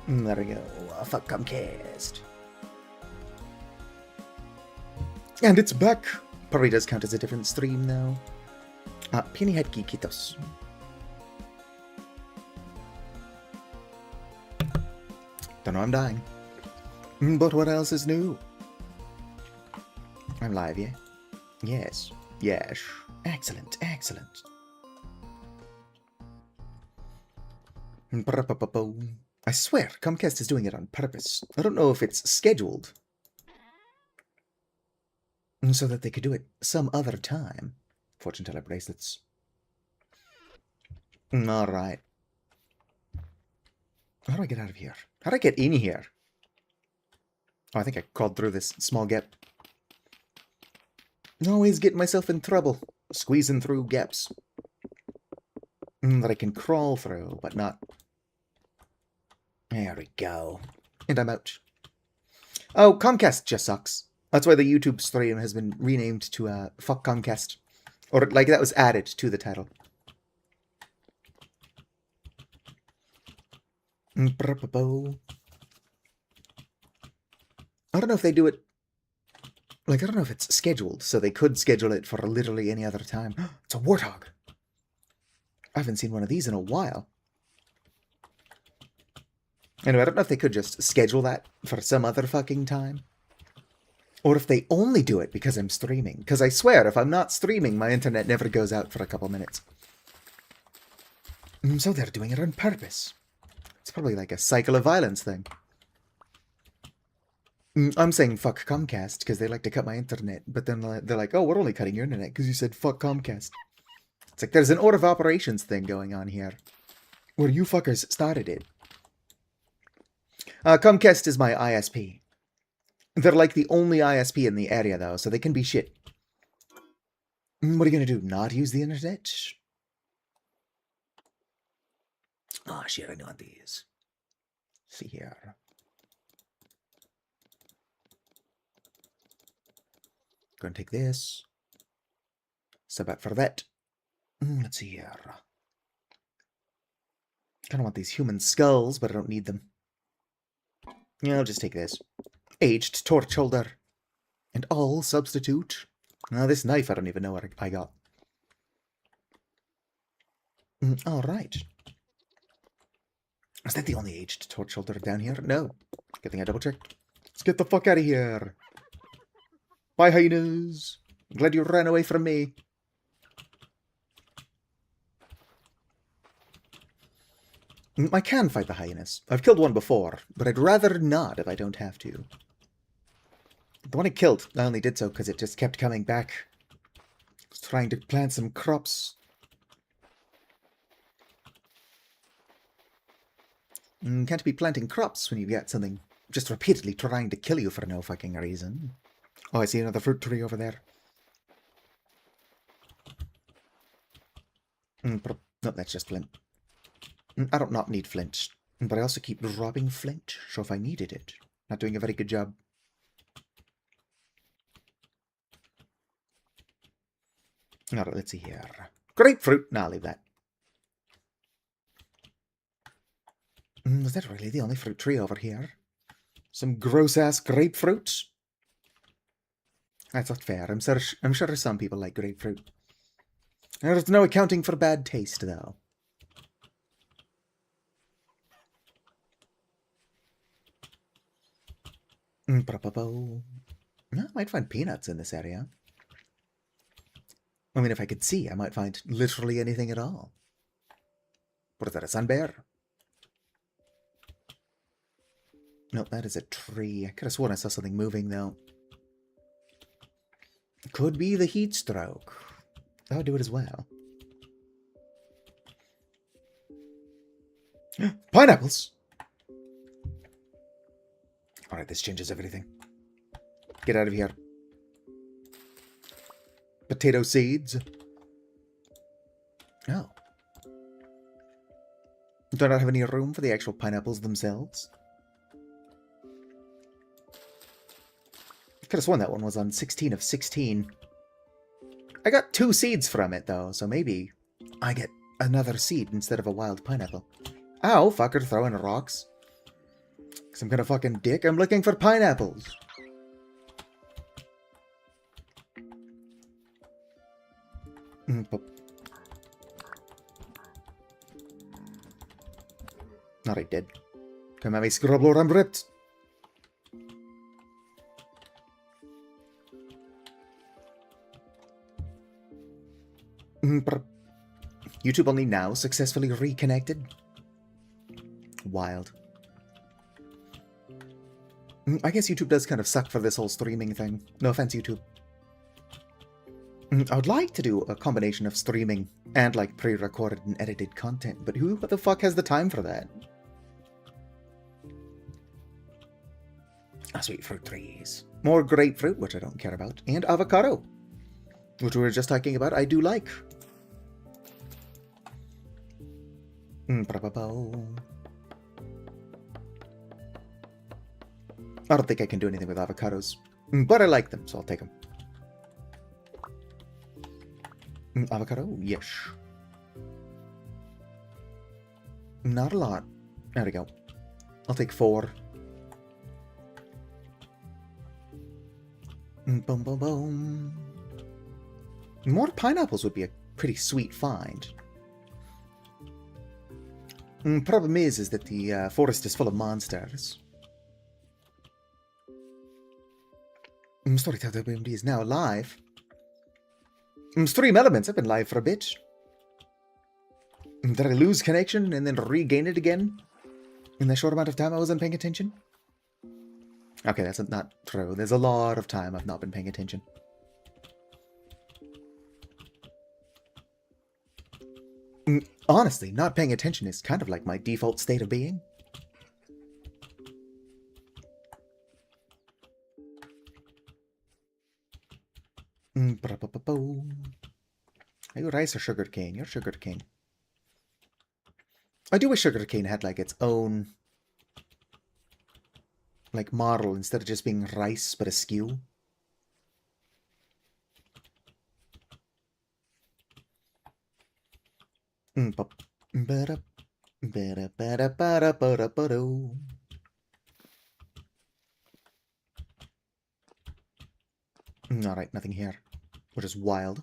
There we go. Fuck Comcast. And it's back. Probably does count as a different stream though. Pinhead Kikitos. Don't know I'm dying. But what else is new? I'm live, yeah? Yes. Yes. Excellent, excellent. I swear, Comcast is doing it on purpose. I don't know if it's scheduled. So that they could do it some other time. Fortune teller bracelets. Alright. How do I get out of here? How do I get in here? Oh, I think I crawled through this small gap. Always getting myself in trouble. Squeezing through gaps. That I can crawl through, but not... There we go. And I'm out. Oh, Comcast just sucks. That's why the YouTube stream has been renamed to Fuck Comcast. Or, like, that was added to the title. I don't know if they do it... Like, I don't know if it's scheduled, so they could schedule it for literally any other time. It's a warthog! I haven't seen one of these in a while. Anyway, I don't know if they could just schedule that for some other fucking time. Or if they only do it because I'm streaming. Because I swear, if I'm not streaming, my internet never goes out for a couple minutes. So they're doing it on purpose. It's probably like a cycle of violence thing. I'm saying fuck Comcast because they like to cut my internet. But then they're like, oh, we're only cutting your internet because you said fuck Comcast. It's like there's an order of operations thing going on here. Where you fuckers started it. Comcast is my ISP. They're like the only ISP in the area, though, so they can be shit. What are you going to do? Not use the internet? Oh, shit, I know what these. See here. Going to take this. Sub out for that. Let's see here. Kind of want these human skulls, but I don't need them. Yeah, I'll just take this. Aged torch holder. And all substitute. Now, this knife, I don't even know what I got. Alright. Is that the only aged torch holder down here? No. Good thing I double-checked. Let's get the fuck out of here. Bye, hyenas. I'm glad you ran away from me. I can fight the hyenas. I've killed one before, but I'd rather not if I don't have to. The one I killed, I only did so because it just kept coming back. I was trying to plant some crops. Can't be planting crops when you get something just repeatedly trying to kill you for no fucking reason. Oh, I see another fruit tree over there. No, that's just flint. I don't not need flint, but I also keep robbing flint, so if I needed it, not doing a very good job. Alright, let's see here. Grapefruit! Nah, I'll leave that. Was that really the only fruit tree over here? Some gross-ass grapefruit? That's not fair. I'm sure some people like grapefruit. There's no accounting for bad taste, though. No, I might find peanuts in this area. I mean, if I could see, I might find literally anything at all. What is that, a sun bear? No, that is a tree. I could have sworn I saw something moving, though. Could be the heat stroke. That would do it as well. Pineapples! Alright, this changes everything. Get out of here. Potato seeds. Oh. Do I not have any room for the actual pineapples themselves? I could have sworn that one was on 16 of 16. I got 2 seeds from it, though, so maybe I get another seed instead of a wild pineapple. Ow, fucker throwing rocks. Some kind of fucking dick. I'm looking for pineapples. Alright, dead. Come at me, Scrubble, I'm ripped. YouTube only now successfully reconnected. Wild. I guess YouTube does kind of suck for this whole streaming thing. No offense, YouTube. I would like to do a combination of streaming and like pre-recorded and edited content, but who the fuck has the time for that? Sweet fruit trees. More grapefruit, which I don't care about, and avocado, which we were just talking about. I do like. I don't think I can do anything with avocados, but I like them, so I'll take them. Avocado? Yes. Not a lot. There we go. I'll take 4. Boom, boom, boom. More pineapples would be a pretty sweet find. Problem is that the forest is full of monsters. Storyteller WMD is now live. Stream Elements, I've been live for a bit. Did I lose connection and then regain it again? In the short amount of time I wasn't paying attention? Okay, that's not true. There's a lot of time I've not been paying attention. Honestly, not paying attention is kind of like my default state of being. Are you rice or sugarcane? You're sugarcane. I do wish sugarcane had like its own like model instead of just being rice but askew. Alright, nothing here. Which is wild.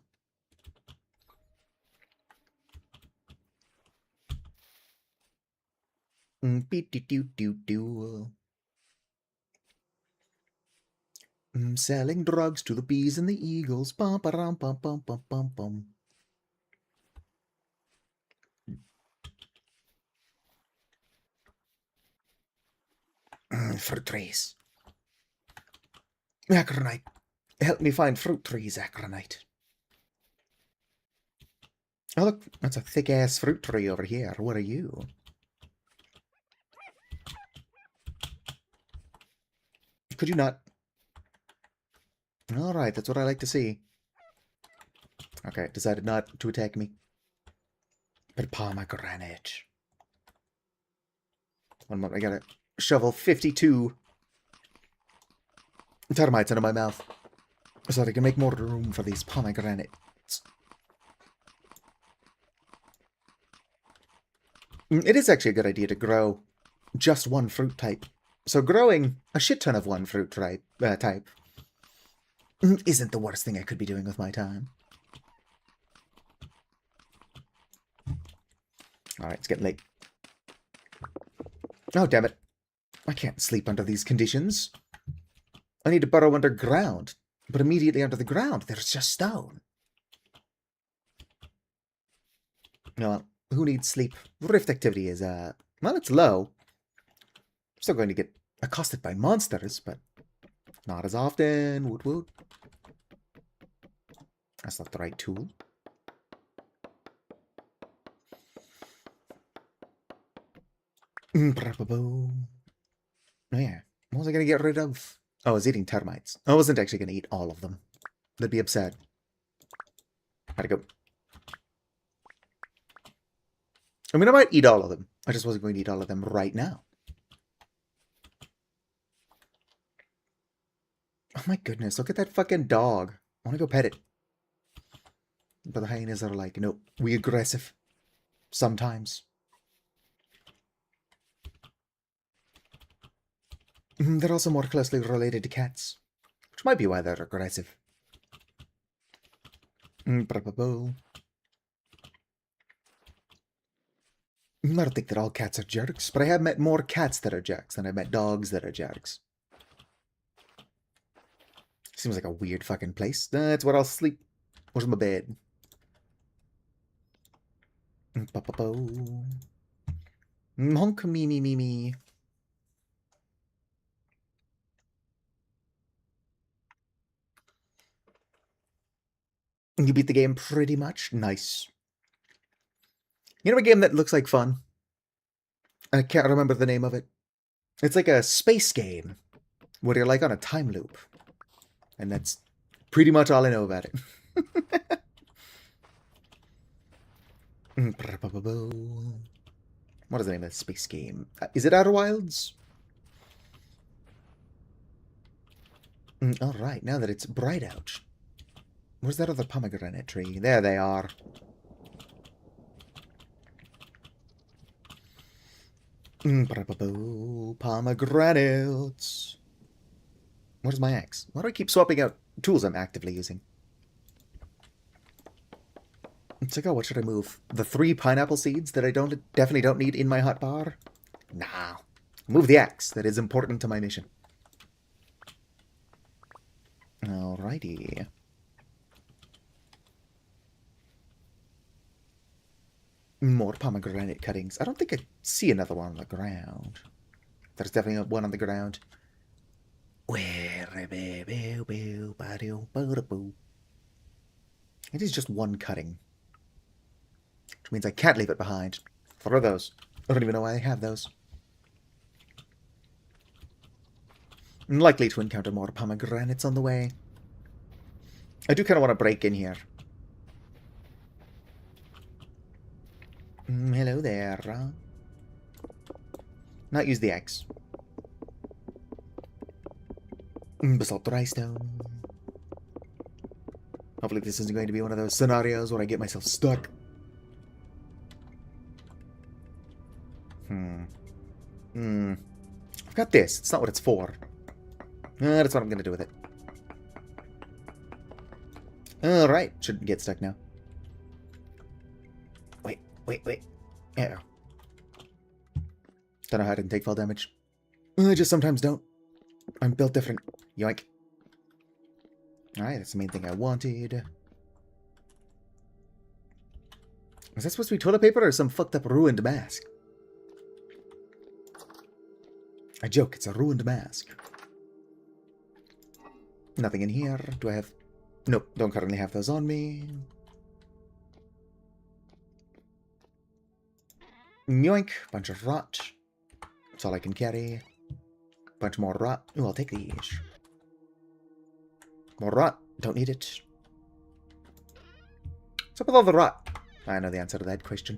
Selling drugs to the bees and the eagles. Bum, ba-dum, bum, bum, bum, bum, bum. Fruit trees. Acronite. Help me find fruit trees, Acronite. Oh, look, that's a thick-ass fruit tree over here. What are you? Could you not? Alright, that's what I like to see. Okay, decided not to attack me. But pomegranate. One moment, I gotta shovel 52 termites into my mouth so that I can make more room for these pomegranates. It is actually a good idea to grow just one fruit type. So growing a shit ton of one fruit type isn't the worst thing I could be doing with my time. Alright, it's getting late. Oh, damn it. I can't sleep under these conditions. I need to burrow underground. But immediately under the ground, there's just stone. No, who needs sleep? Rift activity is, well, it's low. I'm still going to get accosted by monsters, but not as often. Woot woot. That's not the right tool. Oh yeah. What was I going to get rid of? Oh, I was eating termites. I wasn't actually going to eat all of them. That'd be upset. How'd it go? I mean, I might eat all of them. I just wasn't going to eat all of them right now. Oh my goodness, look at that fucking dog. I want to go pet it. But the hyenas are like, no, we aggressive. Sometimes. They're also more closely related to cats, which might be why they're aggressive. I don't think that all cats are jerks, but I have met more cats that are jerks than I've met dogs that are jerks. Seems like a weird fucking place. That's where I'll sleep. Where's my bed? Honk me me me me. You beat the game pretty much? Nice. You know a game that looks like fun? I can't remember the name of it. It's like a space game where you're like on a time loop. And that's pretty much all I know about it. What is the name of the space game? Is it Outer Wilds? Alright, now that it's bright out. Where's that other pomegranate tree? There they are. Pomegranates. Where's my axe? Why do I keep swapping out tools I'm actively using? It's like, oh, what should I move? The 3 pineapple seeds that I definitely don't need in my hotbar? Nah. Move the axe. That is important to my mission. Alrighty. More pomegranate cuttings. I don't think I see another one on the ground. There's definitely one on the ground. It is just one cutting. Which means I can't leave it behind. What are those? I don't even know why I have those. I'm likely to encounter more pomegranates on the way. I do kind of want to break in here. Hello there. Not use the axe. Basalt dry stone. Hopefully this isn't going to be one of those scenarios where I get myself stuck. I've got this. It's not what it's for. That's what I'm going to do with it. Alright. Shouldn't get stuck now. Wait. Yeah. Don't know how I didn't take fall damage. I just sometimes don't. I'm built different. Yoink. Alright, that's the main thing I wanted. Is that supposed to be toilet paper or some fucked up ruined mask? I joke, it's a ruined mask. Nothing in here. Do I have... Nope, don't currently have those on me. Yoink. Bunch of rot. That's all I can carry. Bunch more rot. Ooh, I'll take these. More rot. Don't need it. What's up with all the rot? I know the answer to that question.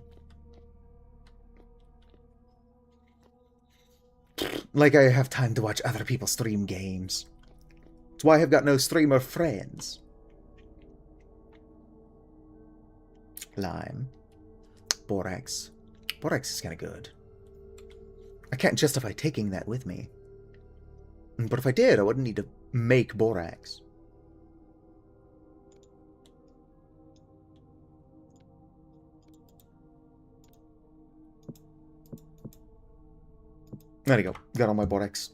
Like I have time to watch other people stream games. That's why I have got no streamer friends. Lime. Borax. Borax is kind of good. I can't justify taking that with me. But if I did, I wouldn't need to make borax. There you go. Got all my borax.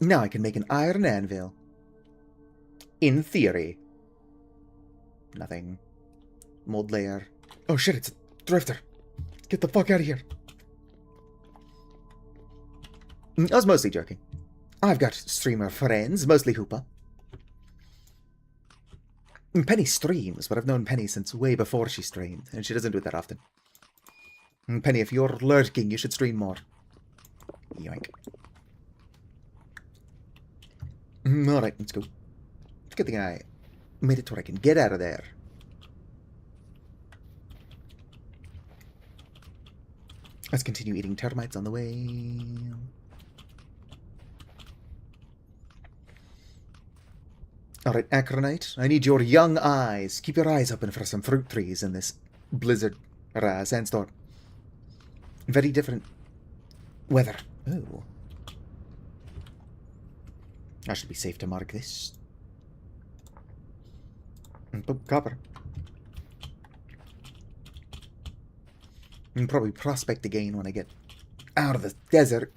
Now I can make an iron anvil. In theory. Nothing. Mold layer. Oh shit, it's a drifter. Get the fuck out of here. I was mostly joking. I've got streamer friends, mostly Hoopa. Penny streams, but I've known Penny since way before she streamed, and she doesn't do it that often. Penny, if you're lurking, you should stream more. Yoink. Alright, let's go. Good thing I made it to where I can get out of there. Let's continue eating termites on the way. Alright, Acronite, I need your young eyes. Keep your eyes open for some fruit trees in this blizzard, or sandstorm. Very different weather Oh. I should be safe to mark this. Boop, copper. And probably prospect again when I get out of the desert.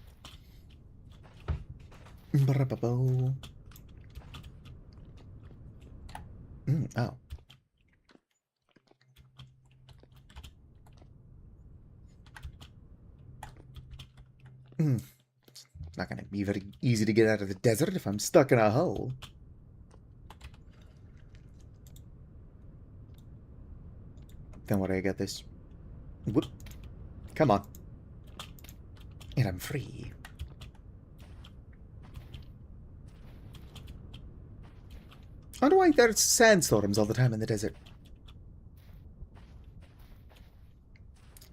Oh. Not gonna be very easy to get out of the desert if I'm stuck in a hole. Then where do I get this? Whoop. Come on. And I'm free. I wonder why there's sandstorms all the time in the desert.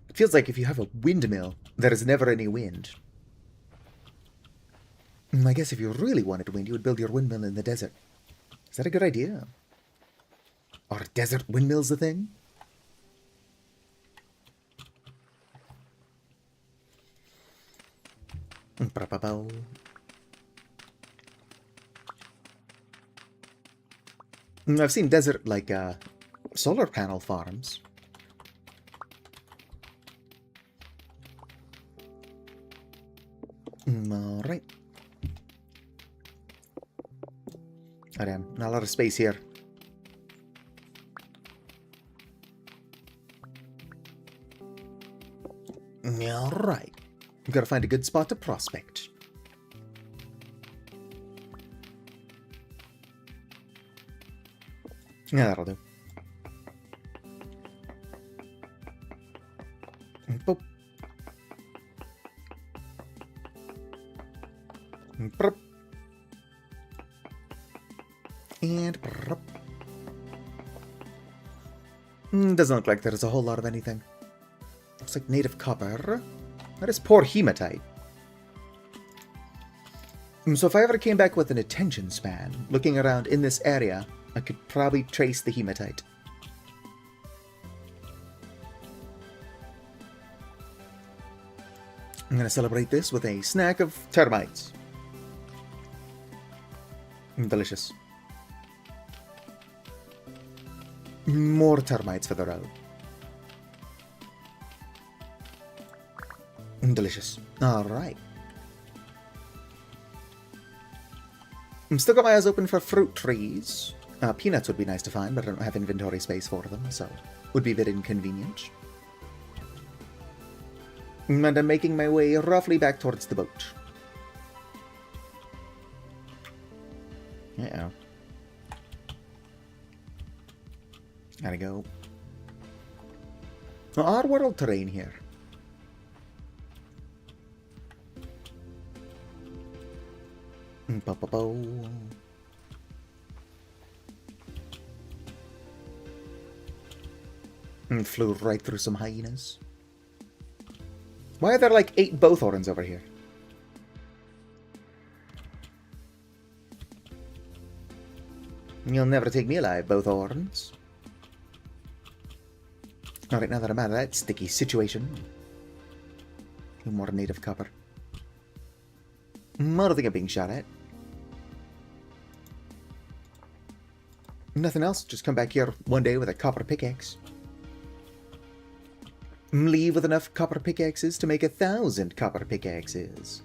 It feels like if you have a windmill, there is never any wind. I guess if you really wanted wind, you would build your windmill in the desert. Is that a good idea? Are desert windmills a thing? I've seen desert, like, solar panel farms. Alright. Oh, damn. Not a lot of space here. Alright. We've got to find a good spot to prospect. Yeah, that'll do. Boop. Burp. And burp. Doesn't look like there's a whole lot of anything. Looks like native copper. That is poor hematite. So if I ever came back with an attention span, looking around in this area, I could probably trace the hematite. I'm going to celebrate this with a snack of termites. Delicious. More termites for the road. Delicious. Alright. I'm still got my eyes open for fruit trees. Peanuts would be nice to find, but I don't have inventory space for them, so it would be a bit inconvenient. And I'm making my way roughly back towards the boat. Uh-oh. Gotta go. Odd world terrain here. And flew right through some hyenas. Why are there like 8 bowthorns over here? You'll never take me alive, bowthorns. Alright, now that I'm out of that sticky situation. More native copper. I don't think I'm being shot at. Nothing else, just come back here one day with a copper pickaxe. Leave with enough copper pickaxes to make 1,000 copper pickaxes.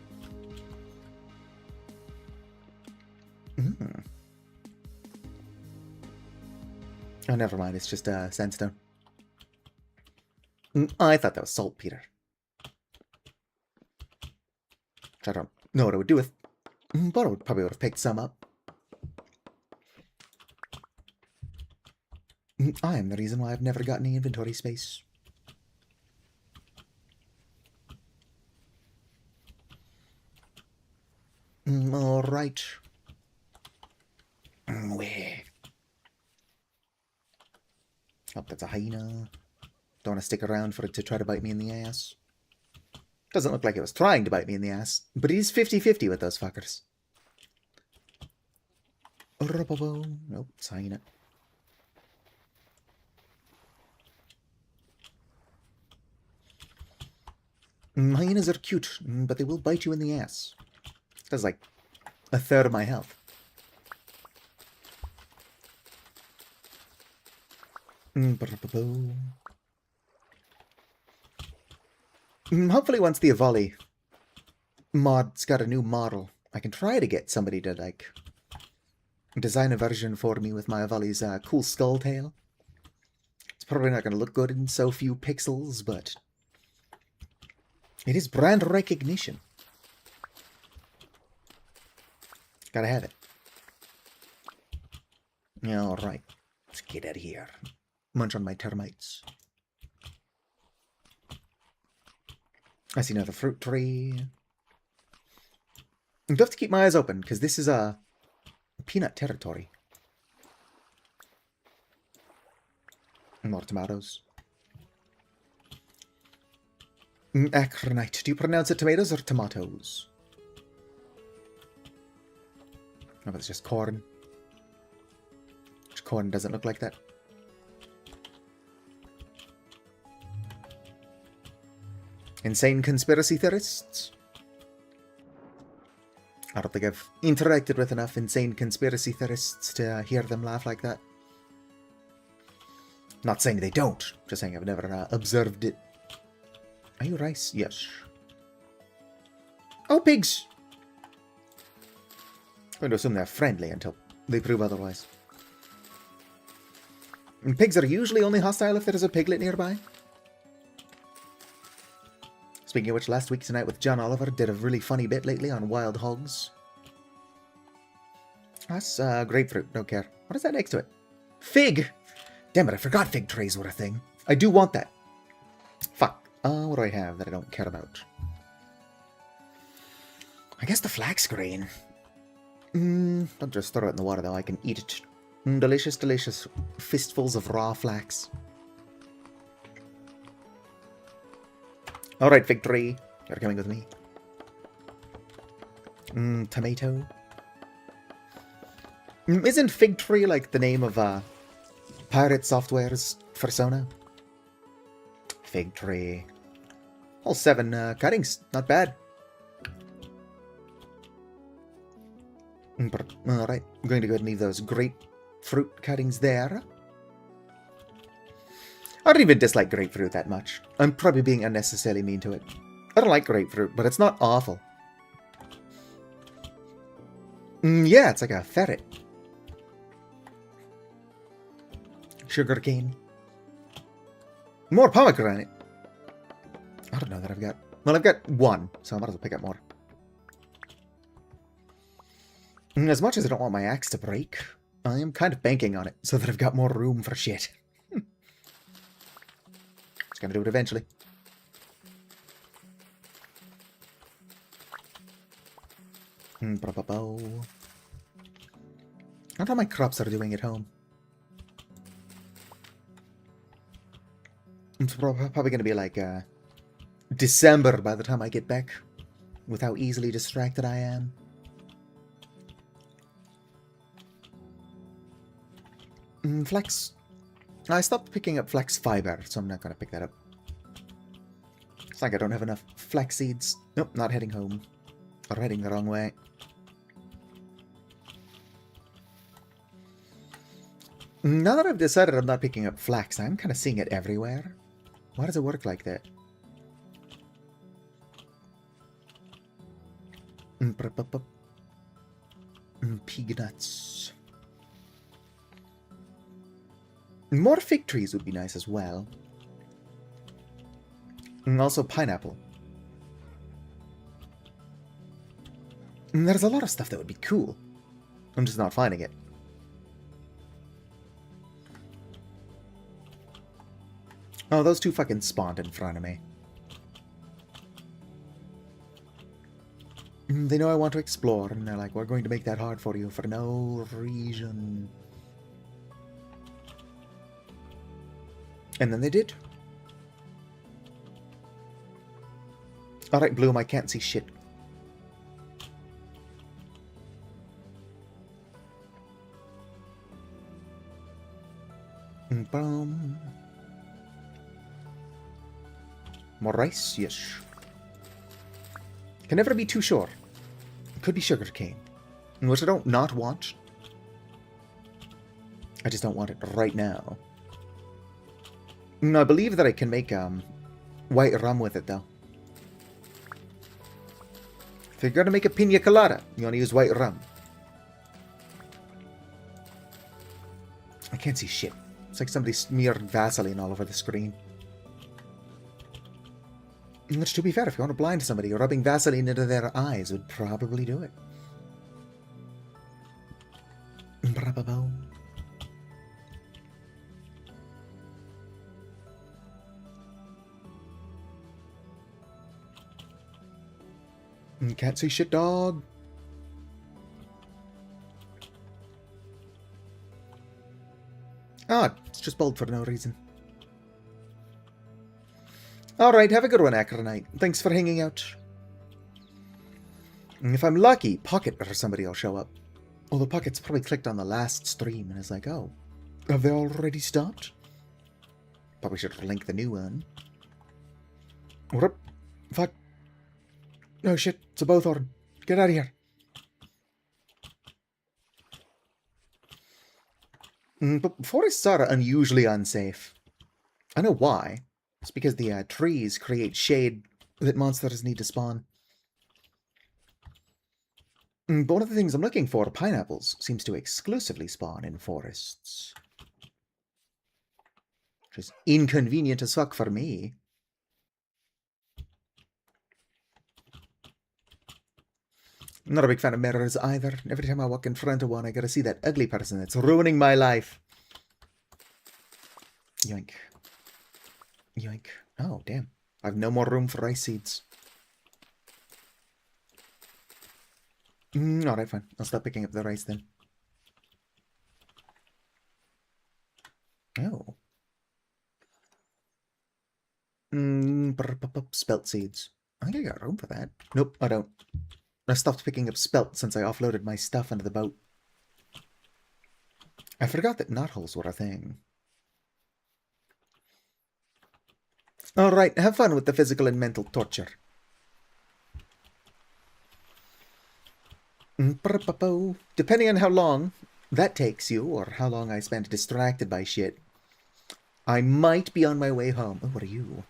Oh, never mind, it's just sandstone. I thought that was saltpeter. Which I don't know what I would do with, but I probably would have picked some up. I am the reason why I've never got any inventory space. Alright. Where? Oh, that's a hyena. Don't want to stick around for it to try to bite me in the ass. Doesn't look like it was trying to bite me in the ass, but he's 50-50 with those fuckers. Nope, it's a hyena. Hyenas are cute, but they will bite you in the ass. That's like a third of my health. Hopefully once the Avoli mod's got a new model, I can try to get somebody to, like, design a version for me with my Avoli's cool skull tail. It's probably not going to look good in so few pixels, but it is brand recognition. Gotta have it. Alright, let's get out of here. Munch on my termites. I see another fruit tree. I do have to keep my eyes open, because this is peanut territory. More tomatoes. Acronite. Do you pronounce it tomatoes or tomatoes? Oh, it's just corn. Which corn doesn't look like that? Insane conspiracy theorists? I don't think I've interacted with enough insane conspiracy theorists to hear them laugh like that. Not saying they don't, just saying I've never observed it. Are you rice? Yes. Oh, pigs! I'm going to assume they're friendly until they prove otherwise. And pigs are usually only hostile if there is a piglet nearby. Speaking of which, last week tonight with John Oliver did a really funny bit lately on wild hogs. That's grapefruit, don't care. What is that next to it? Fig! Damn it, I forgot fig trays were a thing. I do want that. Fuck. What do I have that I don't care about? I guess the flax grain. Don't just throw it in the water though, I can eat it. Delicious, delicious. Fistfuls of raw flax. Alright, fig tree. You're coming with me. Tomato. Isn't fig tree like the name of Pirate Software's persona? Fig tree. All 7 cuttings. Not bad. Alright, I'm going to go ahead and leave those grapefruit cuttings there. I don't even dislike grapefruit that much. I'm probably being unnecessarily mean to it. I don't like grapefruit, but it's not awful. Yeah, it's like a ferret. Sugarcane. More pomegranate. I don't know that I've got... Well, I've got 1, so I might as well pick up more. As much as I don't want my axe to break, I am kind of banking on it so that I've got more room for shit. Just gonna do it eventually. I don't know how my crops are doing at home. It's probably gonna be like December by the time I get back, with how easily distracted I am. Flax. I stopped picking up flax fiber, so I'm not going to pick that up. It's like I don't have enough flax seeds. Nope, not heading home. Or heading the wrong way. Now that I've decided I'm not picking up flax, I'm kind of seeing it everywhere. Why does it work like that? Pig nuts. More fig trees would be nice as well. And also pineapple. And there's a lot of stuff that would be cool. I'm just not finding it. Oh, those 2 fucking spawned in front of me. They know I want to explore, and they're like, we're going to make that hard for you for no reason. And then they did. Alright, Bloom, I can't see shit. Boom. More rice? Yes. Can never be too sure. It could be sugarcane. Which I don't not want. I just don't want it right now. I believe that I can make white rum with it, though. If you're gonna make a pina colada, you want to use white rum. I can't see shit. It's like somebody smeared Vaseline all over the screen. Which, to be fair, if you want to blind somebody, rubbing Vaseline into their eyes would probably do it. Brababo. Can't see shit, dog. Ah, it's just bold for no reason. Alright, have a good one, Acronite. Thanks for hanging out. If I'm lucky, Pocket or somebody will show up. Although Pocket's probably clicked on the last stream and is like, oh, have they already stopped? Probably should link the new one. What? Fuck. Oh shit, it's a Bowthorn. Get out of here. But forests are unusually unsafe. I know why. It's because the trees create shade that monsters need to spawn. But one of the things I'm looking for, pineapples, seems to exclusively spawn in forests. Which is inconvenient as fuck for me. I'm not a big fan of mirrors either. Every time I walk in front of one, I gotta see that ugly person that's ruining my life. Yoink. Yoink. Oh, damn. I have no more room for rice seeds. Alright, fine. I'll stop picking up the rice then. Oh. Spelt seeds. I think I got room for that. Nope, I don't. I stopped picking up spelt since I offloaded my stuff onto the boat. I forgot that knotholes were a thing. Alright, have fun with the physical and mental torture. Depending on how long that takes you, or how long I spend distracted by shit, I might be on my way home. Oh, what are you?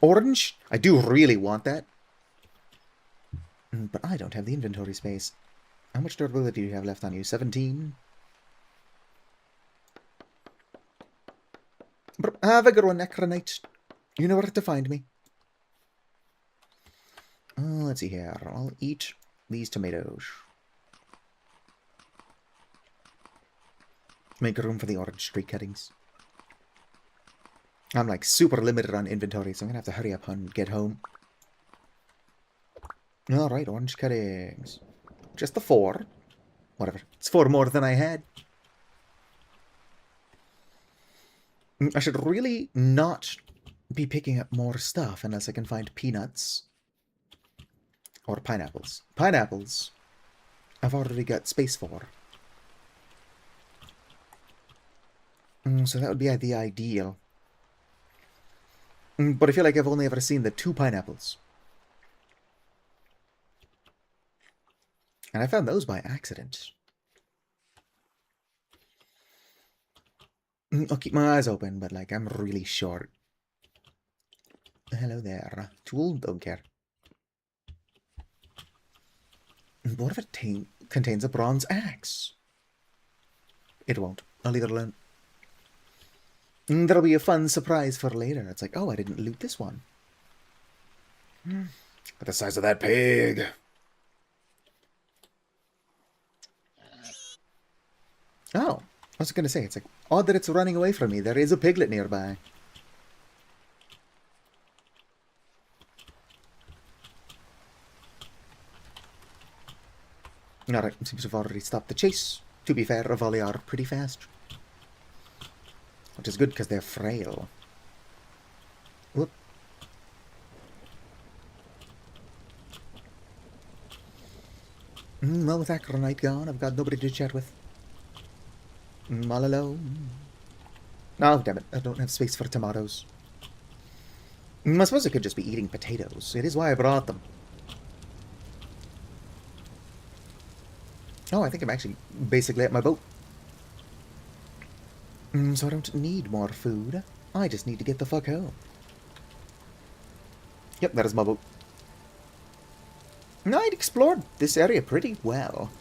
Orange? I do really want that. But I don't have the inventory space. How much durability do you have left on you? 17? Have a good one, Necronite. You know where to find me. Let's see here. I'll eat these tomatoes. Make room for the orange tree cuttings. I'm like super limited on inventory, so I'm gonna have to hurry up and get home. Alright, orange cuttings. Just the 4. Whatever. It's 4 more than I had. I should really not be picking up more stuff unless I can find peanuts. Or pineapples. Pineapples, I've already got space for. So that would be the ideal. But I feel like I've only ever seen the 2 pineapples. And I found those by accident. I'll keep my eyes open, but like I'm really short. Hello there. Tool, don't care. What if it contains a bronze axe? It won't. I'll leave it alone. That'll be a fun surprise for later. It's like, oh, I didn't loot this one. But the size of that pig. Oh, I was going to say, it's like, odd that it's running away from me. There is a piglet nearby. Alright, seems to have already stopped the chase. To be fair, Rivali are pretty fast. Which is good because they're frail. Whoop. Well, with Acronite gone, I've got nobody to chat with. All alone. Oh, damn it. I don't have space for tomatoes. I suppose I could just be eating potatoes. It is why I brought them. Oh, I think I'm actually basically at my boat. So I don't need more food. I just need to get the fuck home. Yep, that is my boat. No, I'd explored this area pretty well.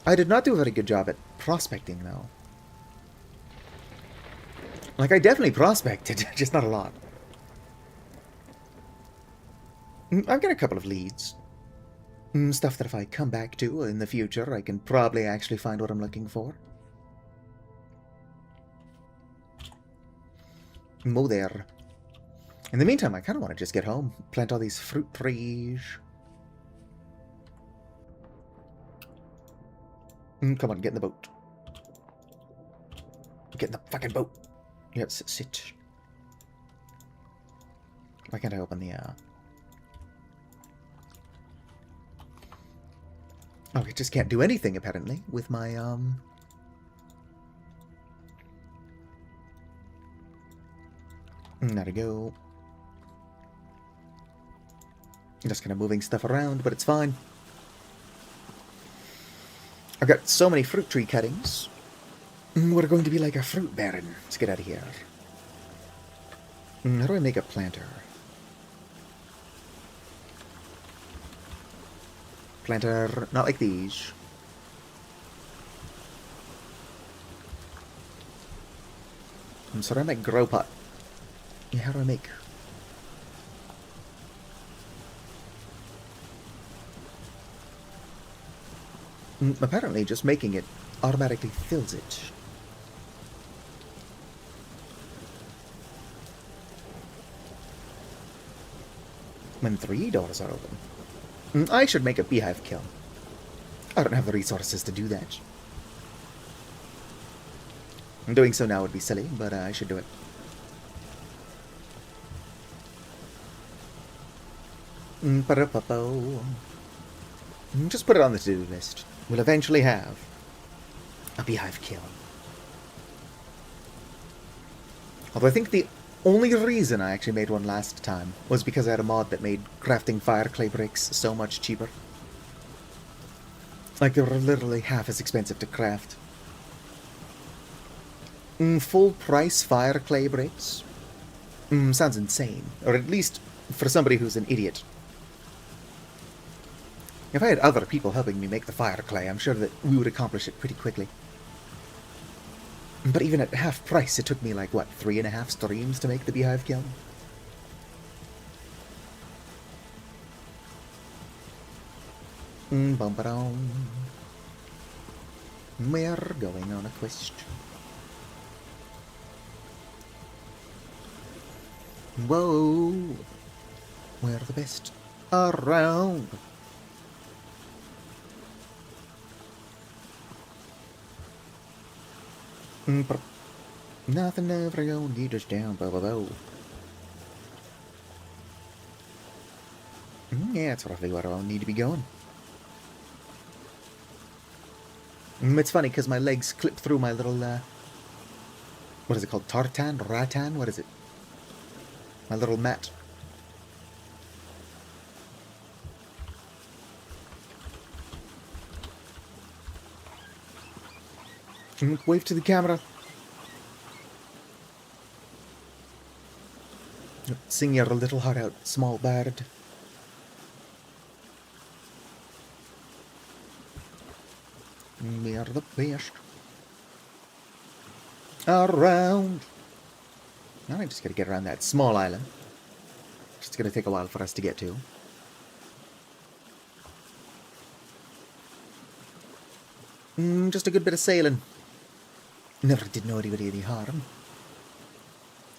I did not do a very good job at prospecting, though. Like, I definitely prospected, just not a lot. I've got a couple of leads. Stuff that if I come back to in the future, I can probably actually find what I'm looking for. Mow there. In the meantime, I kind of want to just get home, plant all these fruit trees. Come on, get in the boat. Get in the fucking boat. Yes, sit. Why can't I open the, Oh, I just can't do anything, apparently, with my, There we go. Just kind of moving stuff around, but it's fine. I've got so many fruit tree cuttings. We're going to be like a fruit baron. Let's get out of here. How do I make a planter? Planter, not like these. So how do I make grow pot? Yeah, how do I make? Apparently just making it automatically fills it. When 3 doors are open. I should make a beehive kiln. I don't have the resources to do that. Doing so now would be silly, but I should do it. Just put it on the to-do list. We'll eventually have a beehive kiln. Although I think the only reason I actually made one last time was because I had a mod that made crafting fire clay bricks so much cheaper. Like, they were literally half as expensive to craft. Full price fire clay bricks? Sounds insane. Or at least for somebody who's an idiot. If I had other people helping me make the fire clay, I'm sure that we would accomplish it pretty quickly. But even at half price, it took me like, what, 3.5 streams to make the beehive kiln? Bum-ba-dum. We're going on a quest. Whoa! We're the best around. Nothing ever gonna get us down, Yeah, that's roughly where I'll need to be going. It's funny, because my legs clip through my little, what is it called? Tartan? Rattan? What is it? My little mat. Wave to the camera. Sing your little heart out, small bird. We are the best around. Now I just gotta get around that small island. It's gonna take a while for us to get to. Just a good bit of sailing. Never did nobody any harm.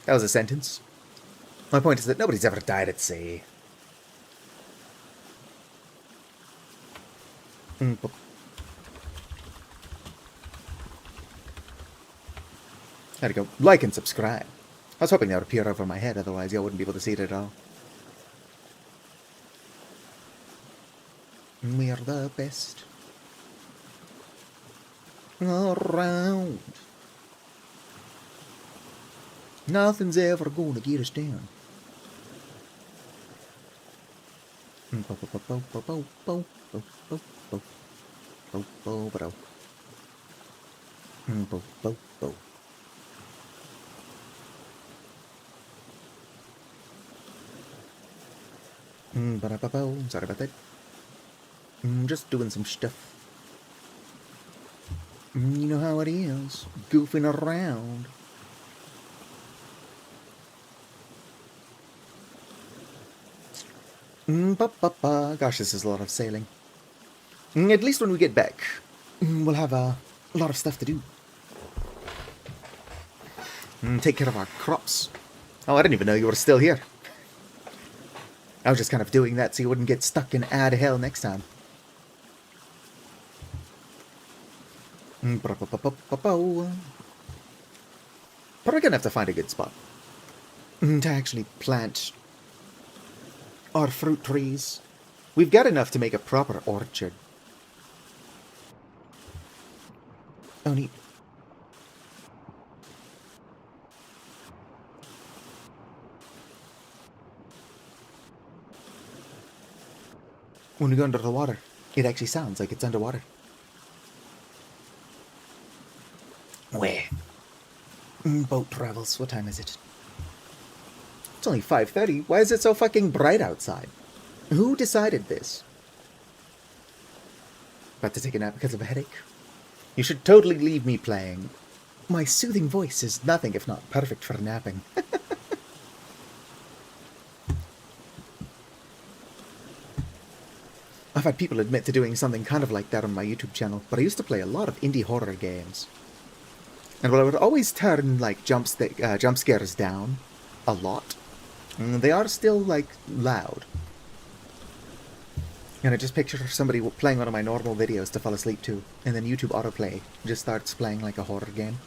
That was a sentence. My point is that nobody's ever died at sea. There we go. Like and subscribe. I was hoping that would appear over my head, otherwise y'all wouldn't be able to see it at all. We are the best around. Nothing's ever gonna get us down. Sorry about that. Just doing some stuff. You know how it is. Goofing around. Gosh, this is a lot of sailing. At least when we get back, we'll have a lot of stuff to do. Take care of our crops. Oh, I didn't even know you were still here. I was just kind of doing that so you wouldn't get stuck in ad hell next time. Probably gonna have to find a good spot to actually plant our fruit trees. We've got enough to make a proper orchard. Oh, neat. When we go under the water, it actually sounds like it's underwater. Where? Boat travels. What time is it? It's only 5:30. Why is it so fucking bright outside? Who decided this? About to take a nap because of a headache? You should totally leave me playing. My soothing voice is nothing if not perfect for napping. I've had people admit to doing something kind of like that on my YouTube channel, but I used to play a lot of indie horror games. And while I would always turn, like, jump scares down a lot, they are still, like, loud. And I just picture somebody playing one of my normal videos to fall asleep to, and then YouTube autoplay just starts playing like a horror game.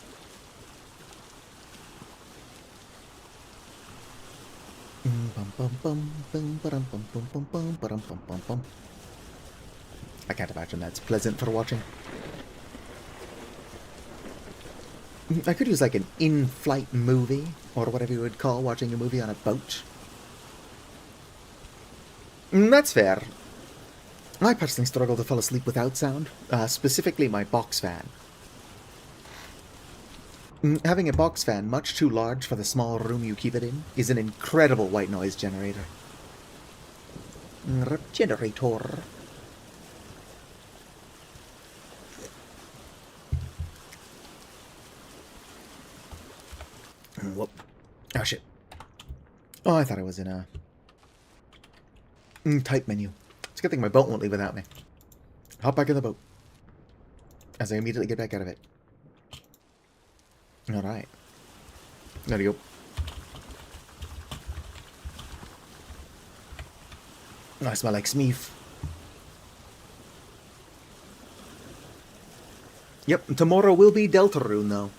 I can't imagine that's pleasant for watching. I could use like an in-flight movie, or whatever you would call watching a movie on a boat. That's fair. I personally struggle to fall asleep without sound, specifically my box fan. Having a box fan much too large for the small room you keep it in is an incredible white noise generator. Generator. Whoop. Oh, shit. Oh, I thought I was in a type menu. It's a good thing my boat won't leave without me. Hop back in the boat as I immediately get back out of it. Alright. There you go. I smell like Smeef. Yep, tomorrow will be Deltarune, though.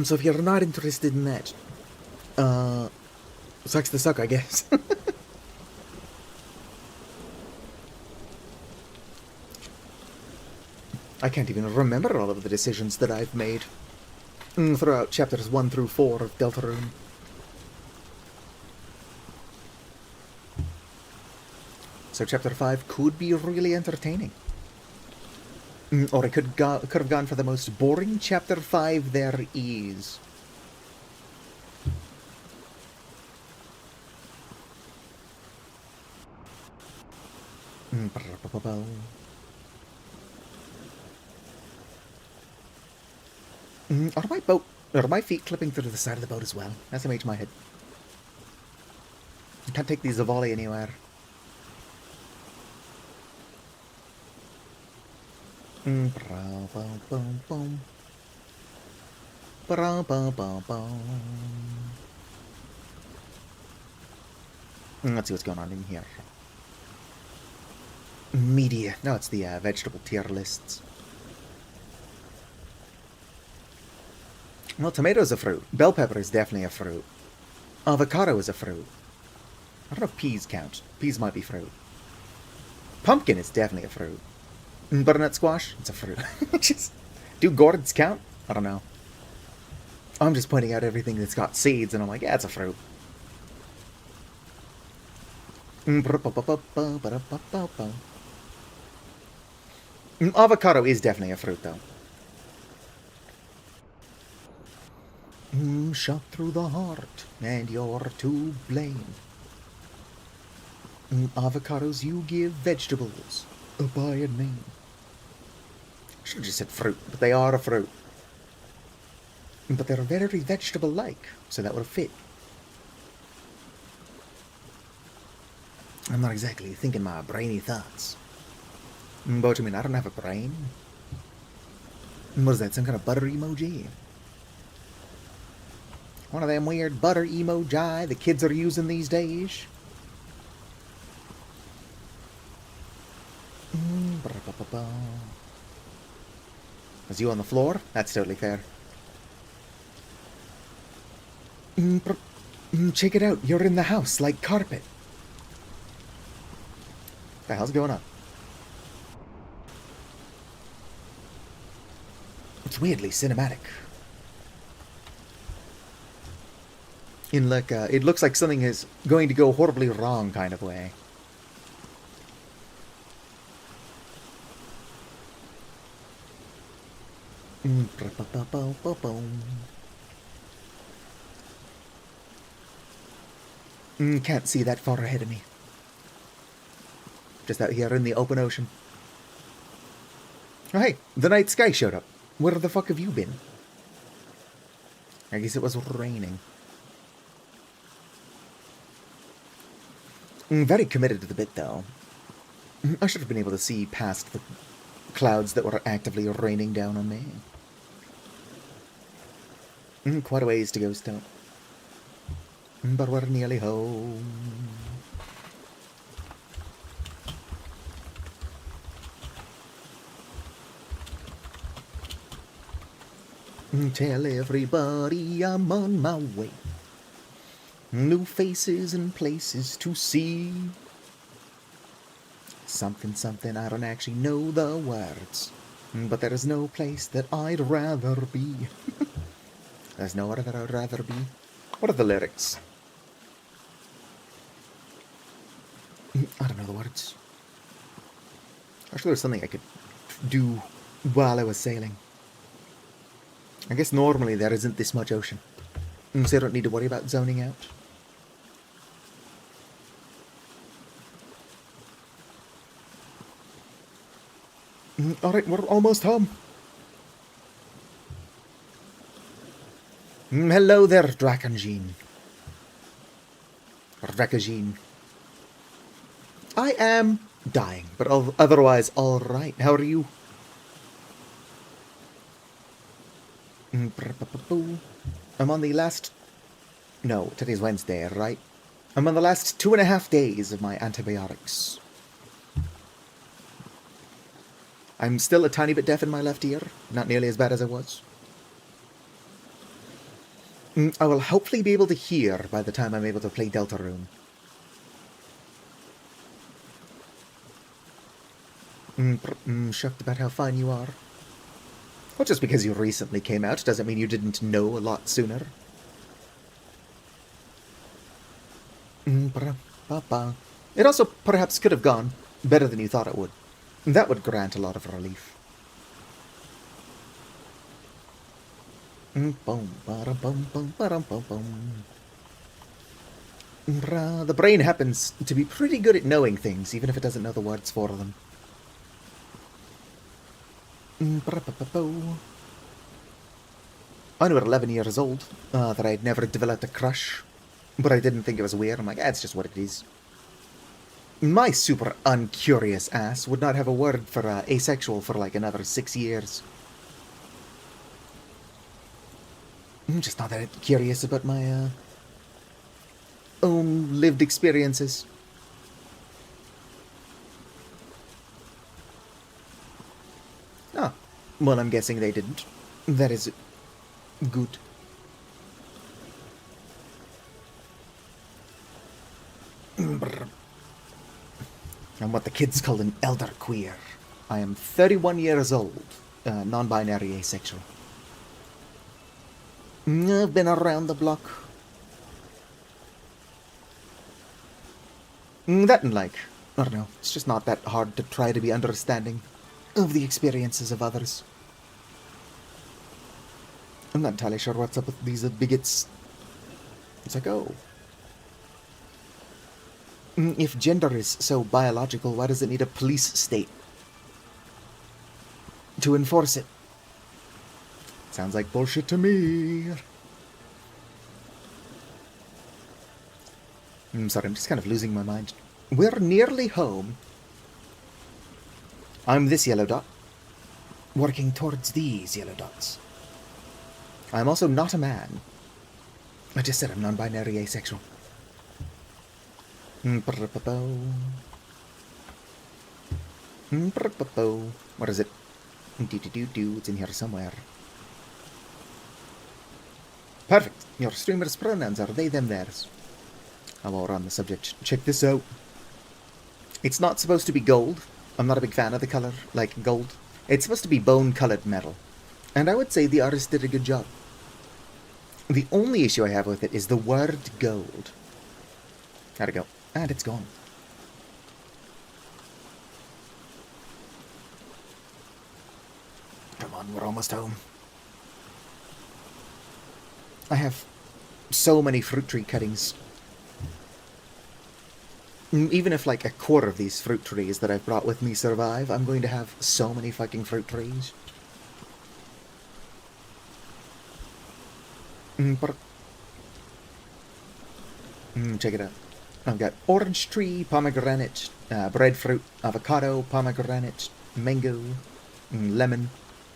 So if you're not interested in that, sucks to suck, I guess. I can't even remember all of the decisions that I've made throughout chapters 1 through 4 of Deltarune. So chapter 5 could be really entertaining. Or I could have gone for the most boring chapter 5 there is. Are my feet clipping through the side of the boat as well? That's a my head. I can't take these Zavali anywhere. Let's see what's going on in here. Media. No, it's the vegetable tier lists. Well, tomato's a fruit. Bell pepper is definitely a fruit. Avocado is a fruit. I don't know if peas count. Peas might be fruit. Pumpkin is definitely a fruit. Butternut squash? It's a fruit. Do gourds count? I don't know. I'm just pointing out everything that's got seeds, and I'm like, yeah, it's a fruit. Avocado is definitely a fruit, though. Shot through the heart, and you're to blame. Avocados you give vegetables a bad name. Should have just said fruit, but they are a fruit. But they're very vegetable-like, so that would have fit. I'm not exactly thinking my brainy thoughts. But I mean, I don't have a brain. What is that, some kind of butter emoji? One of them weird butter emoji the kids are using these days. Is you on the floor? That's totally fair. Check it out, you're in the house like carpet. What the hell's going on? It's weirdly cinematic. In like it looks like something is going to go horribly wrong kind of way. Can't see that far ahead of me. Just out here in the open ocean. Oh, hey, the night sky showed up. Where the fuck have you been? I guess it was raining. Very committed to the bit, though. I should have been able to see past the clouds that were actively raining down on me. Quite a ways to go still. But we're nearly home. Tell everybody I'm on my way. New faces and places to see. Something, something, I don't actually know the words. But there is no place that I'd rather be. There's nowhere that I'd rather be. What are the lyrics? I don't know the words. Actually, there's something I could do while I was sailing. I guess normally there isn't this much ocean, so I don't need to worry about zoning out. Alright, we're almost home. Hello there, Drakangene. Or Drakagene. I am dying, but otherwise alright. How are you? I'm on the last... No, today's Wednesday, right? I'm on the last 2.5 days of my antibiotics. I'm still a tiny bit deaf in my left ear. Not nearly as bad as I was. I will hopefully be able to hear by the time I'm able to play Deltarune. Shocked about how fine you are. Well, just because you recently came out doesn't mean you didn't know a lot sooner. It also perhaps could have gone better than you thought it would. That would grant a lot of relief. The brain happens to be pretty good at knowing things, even if it doesn't know the words for them. I knew at 11 years old that I'd never developed a crush, but I didn't think it was weird. I'm like, it's just what it is. My super uncurious ass would not have a word for asexual for like another 6 years. I'm just not that curious about my own lived experiences. Ah, well, I'm guessing they didn't. That is good. I'm what the kids call an elder queer. I am 31 years old, non-binary asexual. I've been around the block. That and like, I don't know, it's just not that hard to try to be understanding of the experiences of others. I'm not entirely sure what's up with these bigots. It's like, oh. If gender is so biological, why does it need a police state to enforce it? Sounds like bullshit to me. I'm sorry, I'm just kind of losing my mind. We're nearly home. I'm this yellow dot, working towards these yellow dots. I'm also not a man. I just said I'm non-binary asexual. What is it? It's in here somewhere. Perfect. Your streamer's pronouns are they, them, theirs. While we're on the subject, check this out. It's not supposed to be gold. I'm not a big fan of the color, like gold. It's supposed to be bone-colored metal. And I would say the artist did a good job. The only issue I have with it is the word gold. How'd it go? And it's gone. Come on, we're almost home. I have so many fruit tree cuttings. Even if like a quarter of these fruit trees that I've brought with me survive, I'm going to have so many fucking fruit trees. Check it out. I've got orange tree, pomegranate, breadfruit, avocado, pomegranate, mango, lemon.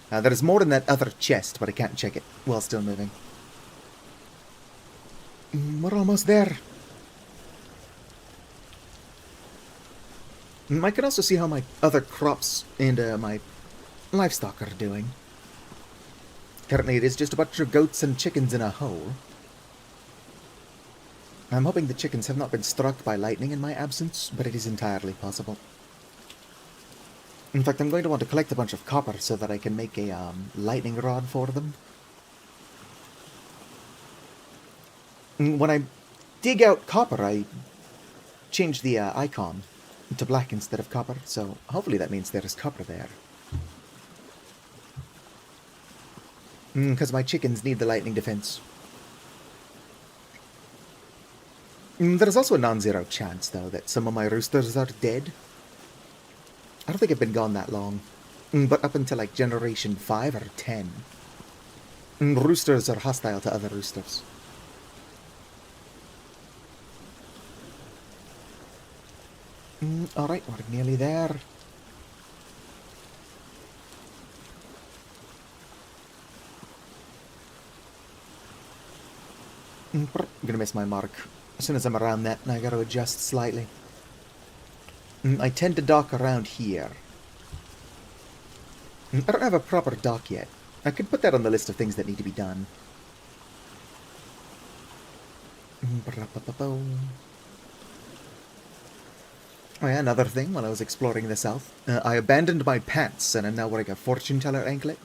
There's more in that other chest, but I can't check it while still moving. We're almost there. I can also see how my other crops and my livestock are doing. Currently it is just a bunch of goats and chickens in a hole. I'm hoping the chickens have not been struck by lightning in my absence, but it is entirely possible. In fact, I'm going to want to collect a bunch of copper so that I can make a lightning rod for them. When I dig out copper, I change the icon to black instead of copper, so hopefully that means there is copper there. Because my chickens need the lightning defense. There's also a non-zero chance, though, that some of my roosters are dead. I don't think I've been gone that long, but up until like generation 5 or 10, roosters are hostile to other roosters. Alright, we're nearly there. I'm gonna miss my mark. As soon as I'm around that, I gotta adjust slightly. I tend to dock around here. I don't have a proper dock yet. I could put that on the list of things that need to be done. Oh yeah, another thing while I was exploring the south. I abandoned my pants and I'm now wearing a fortune teller anklet.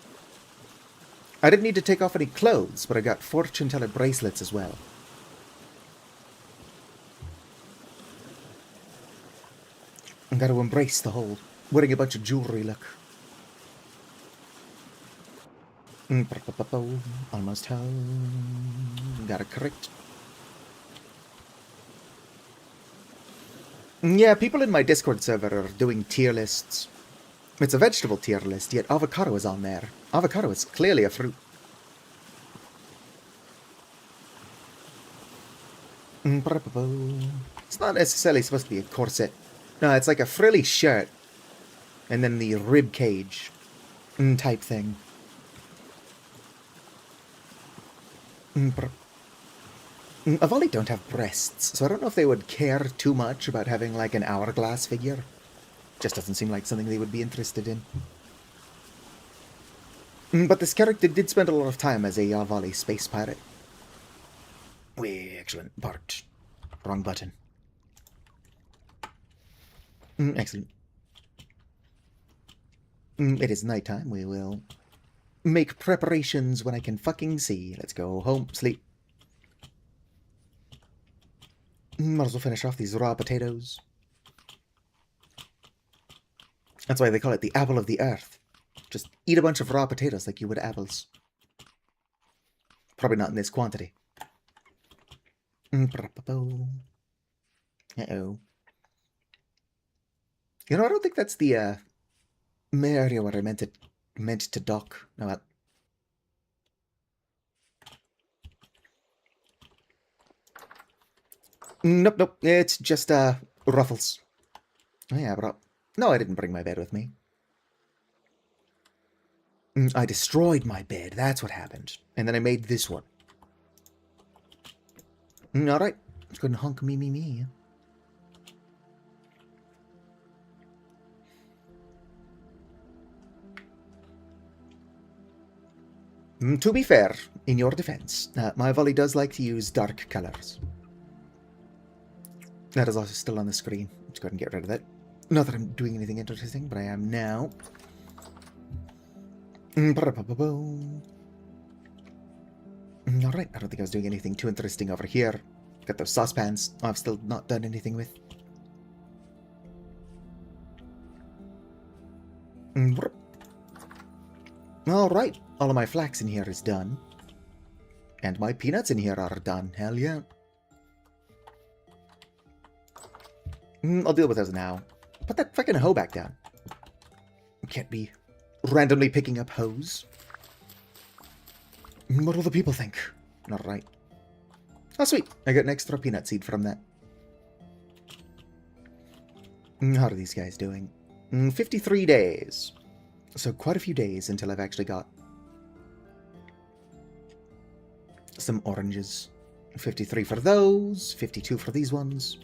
I didn't need to take off any clothes, but I got fortune teller bracelets as well. I gotta embrace the whole wearing a bunch of jewelry look. Almost home. Got it correct. Yeah, people in my Discord server are doing tier lists. It's a vegetable tier list, yet avocado is on there. Avocado is clearly a fruit. It's not necessarily supposed to be a corset. No, it's like a frilly shirt. And then the rib cage type thing. Avali don't have breasts, so I don't know if they would care too much about having like an hourglass figure. Just doesn't seem like something they would be interested in. But this character did spend a lot of time as a Avali space pirate. Excellent. Part. Wrong button. Excellent. It is nighttime. We will make preparations when I can fucking see. Let's go home, sleep. Might as well finish off these raw potatoes. That's why they call it the apple of the earth. Just eat a bunch of raw potatoes like you would apples. Probably not in this quantity. Uh-oh. You know, I don't think that's the area where I meant to dock. No, what? Nope, nope. It's just ruffles. Oh, yeah, but no, I didn't bring my bed with me. I destroyed my bed. That's what happened. And then I made this one. All right. Let's go and honk me. To be fair, in your defense, my volley does like to use dark colors. That is also still on the screen. Let's go ahead and get rid of that. Not that I'm doing anything interesting, but I am now. Alright, I don't think I was doing anything too interesting over here. Got those saucepans I've still not done anything with. Alright, all of my flax in here is done. And my peanuts in here are done. Hell yeah. I'll deal with those now. Put that fucking hoe back down. Can't be randomly picking up hoes. What will the people think? Not right. Oh, sweet. I got an extra peanut seed from that. How are these guys doing? 53 days. So quite a few days until I've actually got some oranges. 53 for those. 52 for these ones.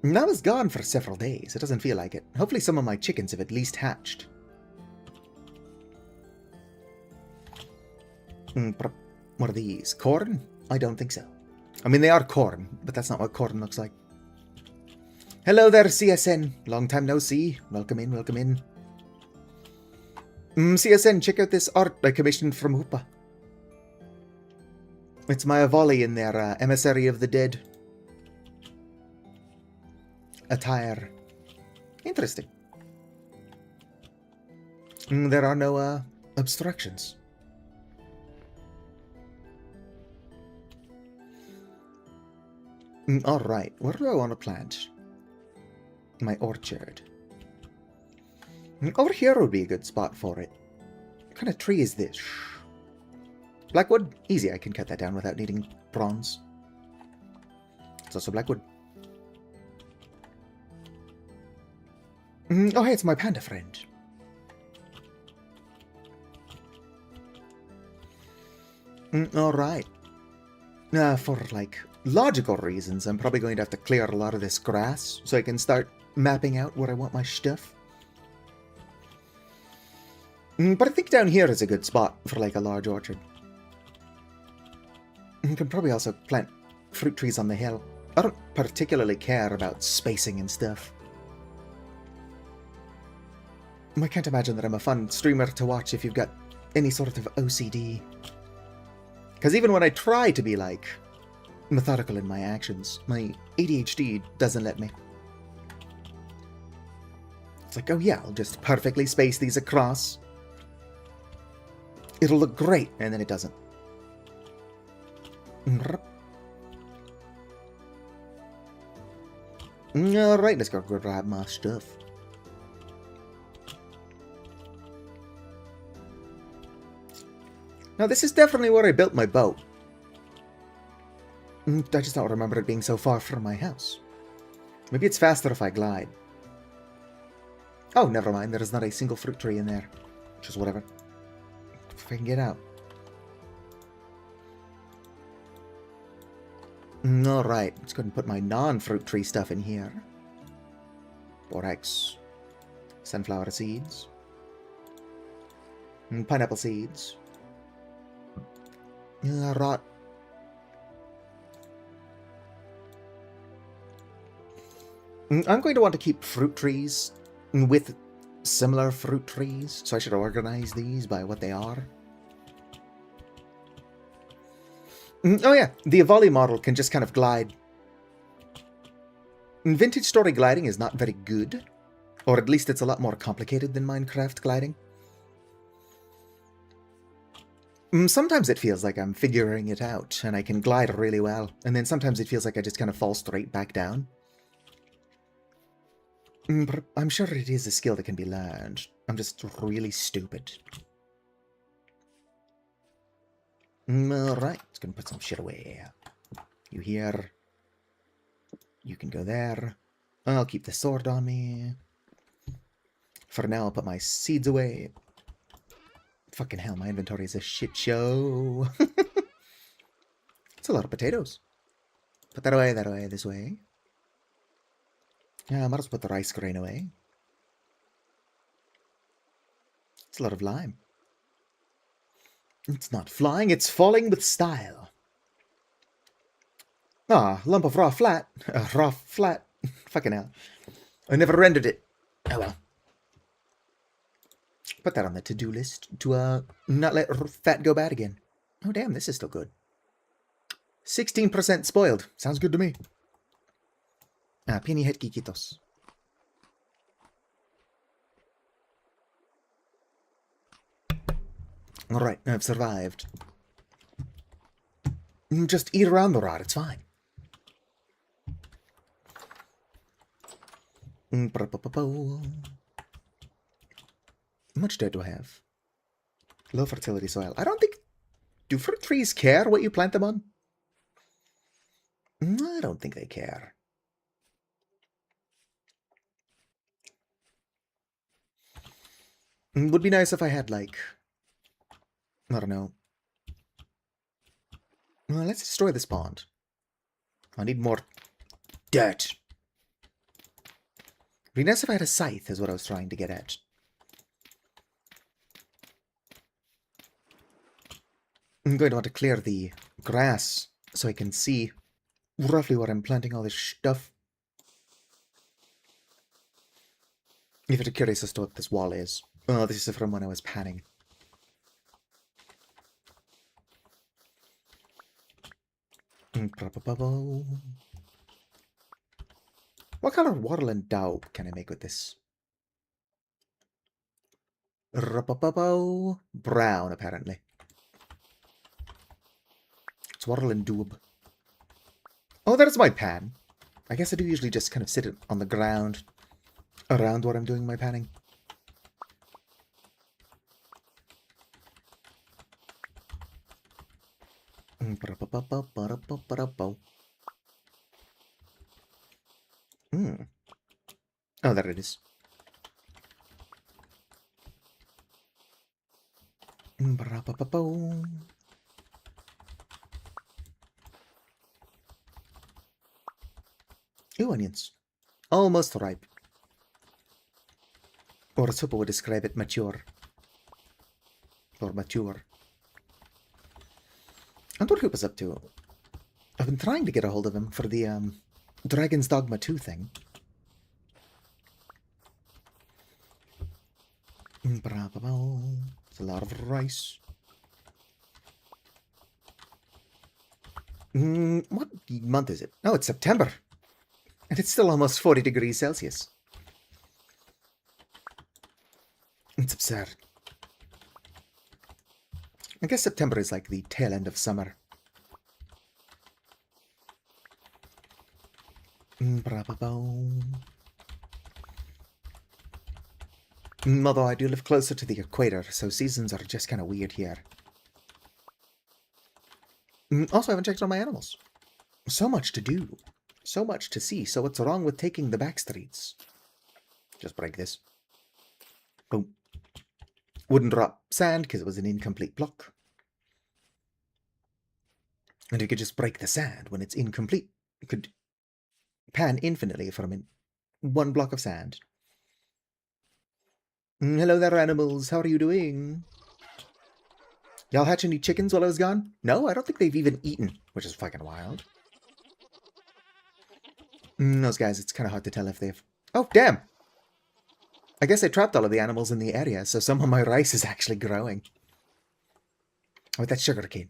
And I was gone for several days. It doesn't feel like it. Hopefully some of my chickens have at least hatched. What are these? Corn? I don't think so. I mean, they are corn, but that's not what corn looks like. Hello there, CSN. Long time no see. Welcome in, welcome in. CSN, check out this art I commissioned from Hoopa. It's my volley in their Emissary of the Dead attire. Interesting. There are no obstructions. Alright, where do I want to plant my orchard? Over here would be a good spot for it. What kind of tree is this? Blackwood? Easy, I can cut that down without needing bronze. It's also blackwood. Oh, hey, it's my panda friend. Alright. For, like, logical reasons, I'm probably going to have to clear a lot of this grass so I can start mapping out where I want my stuff. But I think down here is a good spot for, like, a large orchard. You can probably also plant fruit trees on the hill. I don't particularly care about spacing and stuff. I can't imagine that I'm a fun streamer to watch if you've got any sort of OCD. Because even when I try to be, like, methodical in my actions, my ADHD doesn't let me. It's like, oh yeah, I'll just perfectly space these across. It'll look great, and then it doesn't. Alright, let's go grab my stuff. Now, this is definitely where I built my boat. I just don't remember it being so far from my house. Maybe it's faster if I glide. Oh, never mind. There is not a single fruit tree in there. Just whatever. If I can get out. Alright, let's go ahead and put my non-fruit tree stuff in here. Borax. Sunflower seeds. Pineapple seeds. Rot. I'm going to want to keep fruit trees with similar fruit trees, so I should organize these by what they are. Oh yeah, the Avali model can just kind of glide. Vintage story gliding is not very good, or at least it's a lot more complicated than Minecraft gliding. Sometimes it feels like I'm figuring it out, and I can glide really well, and then sometimes it feels like I just kind of fall straight back down. But I'm sure it is a skill that can be learned. I'm just really stupid. Alright, just gonna put some shit away. You here. You can go there. I'll keep the sword on me. For now, I'll put my seeds away. Fucking hell, my inventory is a shit show. It's a lot of potatoes. Put that away, this way. Yeah, I might as well put the rice grain away. It's a lot of lime. It's not flying, it's falling with style. Ah, lump of raw flat. Raw flat. Fucking hell. I never rendered it. Oh well. Put that on the to-do list to not let fat go bad again. Oh damn, this is still good. 16% spoiled. Sounds good to me. Penny head kikitos. Alright, I've survived. Just eat around the rod, it's fine. How much dirt do I have? Low fertility soil. I don't think... Do fruit trees care what you plant them on? I don't think they care. Would be nice if I had, like... I don't know. Well, let's destroy this pond. I need more dirt. Be nice if I had a scythe, is what I was trying to get at. I'm going to want to clear the grass so I can see roughly where I'm planting all this stuff. If you're curious as to what this wall is. Oh, this is from when I was panning. What color wattle and daub can I make with this? Brown, apparently. It's wattle and daub. Oh, there's my pan. I guess I do usually just kind of sit it on the ground around where I'm doing my panning. Oh, there it is. Ooh, onions. Almost ripe. Or Supa would describe it mature. Or mature. I wonder what Hoopa's up to. I've been trying to get a hold of him for the Dragon's Dogma 2 thing. It's a lot of rice. What month is it? Oh, it's September. And it's still almost 40 degrees Celsius. It's absurd. I guess September is like the tail end of summer. Although I do live closer to the equator, so seasons are just kind of weird here. Also, I haven't checked on my animals. So much to do. So much to see. So what's wrong with taking the back streets? Just break this. Boom. Wouldn't drop sand because it was an incomplete block. And you could just break the sand when it's incomplete. You could pan infinitely from one block of sand. Hello there, animals. How are you doing? Y'all hatch any chickens while I was gone? No, I don't think they've even eaten, which is fucking wild. Those guys, it's kind of hard to tell if they've... Oh, damn! I guess I trapped all of the animals in the area, so some of my rice is actually growing. With that sugarcane.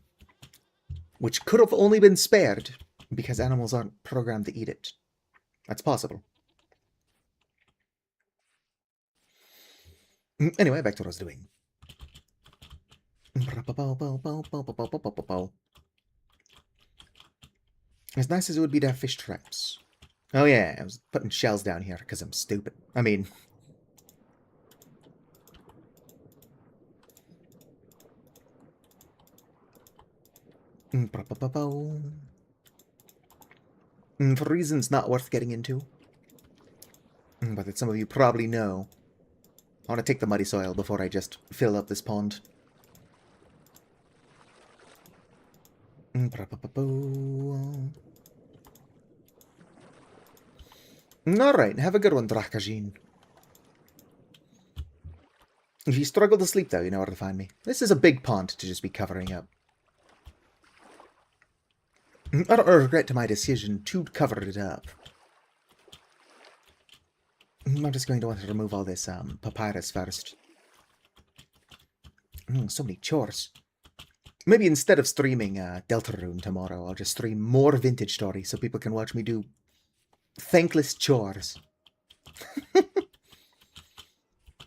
Which could have only been spared because animals aren't programmed to eat it. That's possible. Anyway, back to what I was doing. As nice as it would be to have fish traps. Oh yeah, I was putting shells down here because I'm stupid. I mean... For reasons not worth getting into. But that some of you probably know. I want to take the muddy soil before I just fill up this pond. Alright, have a good one, Drakajin. If you struggle to sleep, though, you know where to find me. This is a big pond to just be covering up. I don't regret my decision to cover it up. I'm just going to want to remove all this papyrus first. So many chores. Maybe instead of streaming Deltarune tomorrow, I'll just stream more Vintage Story so people can watch me do thankless chores.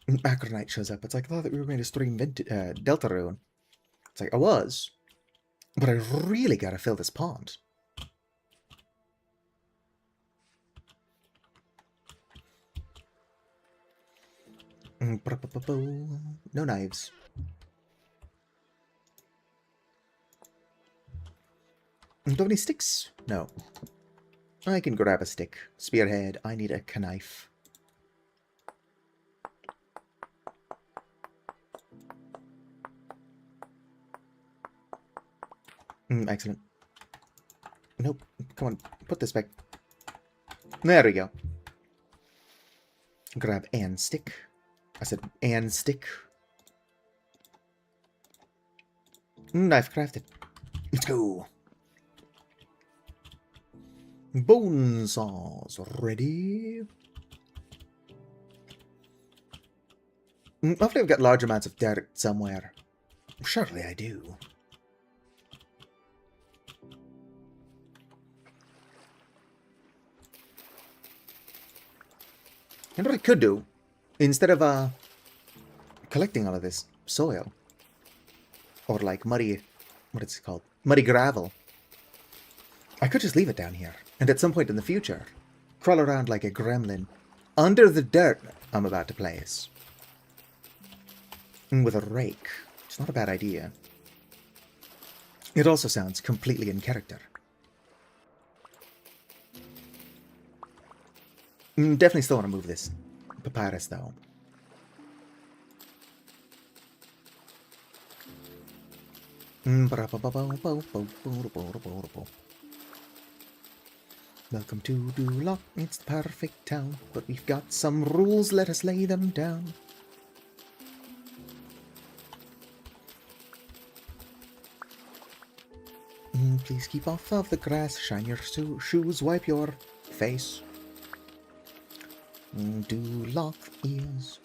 Acronite shows up. It's like, I thought that we were going to stream Deltarune. It's like, I was. But I really gotta fill this pond. No knives. Do you have any sticks? No. I can grab a stick. Spearhead. I need a knife. Excellent. Nope. Come on. Put this back. There we go. Grab an stick. I said an stick. Knife crafted. Let's go. Bone saws ready. Hopefully I've got large amounts of dirt somewhere. Surely I do. And what I could do, instead of collecting all of this soil, or like muddy, what is it called? Muddy gravel, I could just leave it down here, and at some point in the future, crawl around like a gremlin under the dirt I'm about to place. With a rake. It's not a bad idea. It also sounds completely in character. Definitely still want to move this papyrus, though. Welcome to Duloc, it's the perfect town, but we've got some rules, let us lay them down. Please keep off of the grass, shine your shoes, wipe your face. Duloc is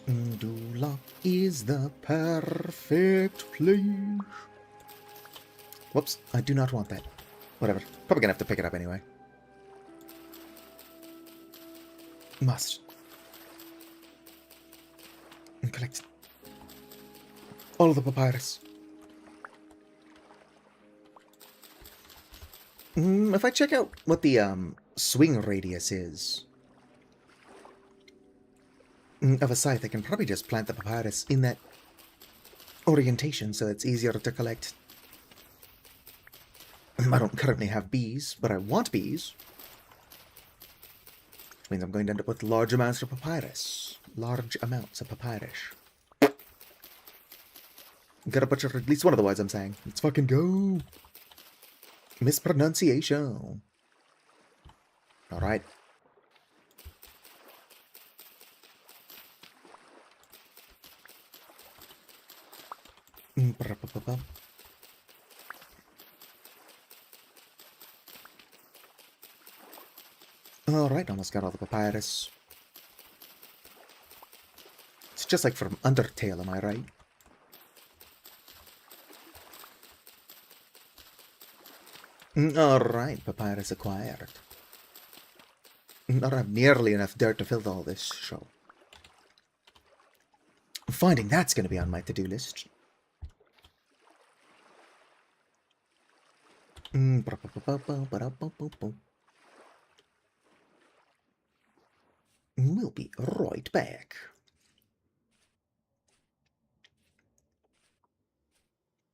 Duloc is the perfect place. Whoops, I do not want that. Whatever. Probably gonna have to pick it up anyway. Must. And collect all the papyrus. If I check out what the swing radius is of a scythe, I can probably just plant the papyrus in that orientation so it's easier to collect. I don't currently have bees, but I want bees. Which means I'm going to end up with large amounts of papyrus. Large amounts of papyrus. Gotta butcher at least one of the words I'm saying. Let's fucking go. Mispronunciation. Alright. Alright, almost got all the papyrus. It's just like from Undertale, am I right? Alright, papyrus acquired. Not have nearly enough dirt to fill all this show. Finding that's going to be on my to-do list. We'll be right back.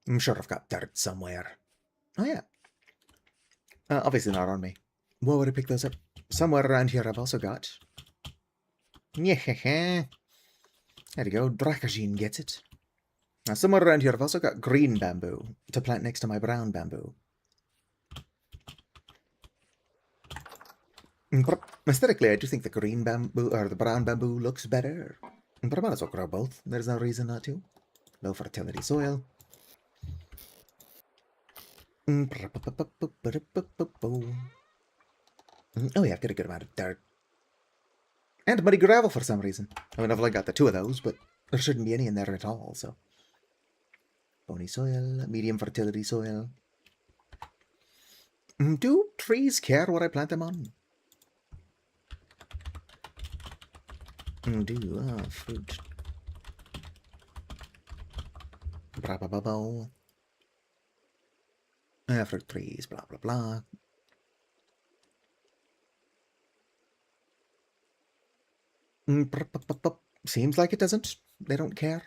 I'm sure I've got dirt somewhere. Oh, yeah. Obviously not on me. Where would I pick those up? Somewhere around here I've also got. Yeah, there you go. Drakajin gets it. Now, somewhere around here I've also got green bamboo to plant next to my brown bamboo. Aesthetically, I do think the green bamboo, or the brown bamboo, looks better. But I might as well grow both. There's no reason not to. Low fertility soil. Oh yeah, I've got a good amount of dirt. And muddy gravel for some reason. I mean, I've only got the two of those, but there shouldn't be any in there at all, so. Bony soil, medium fertility soil. Do trees care what I plant them on? Fruit. Fruit trees, blah, blah, blah. Seems like it doesn't. They don't care.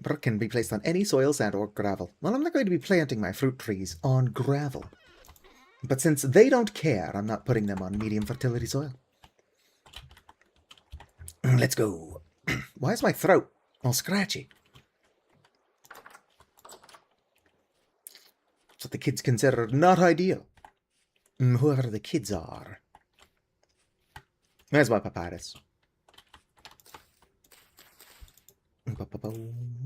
But can be placed on any soil, sand, or gravel. Well, I'm not going to be planting my fruit trees on gravel. But since they don't care, I'm not putting them on medium fertility soil. Let's go. Why is my throat all scratchy? That's what the kids consider not ideal. Whoever the kids are. There's my papyrus.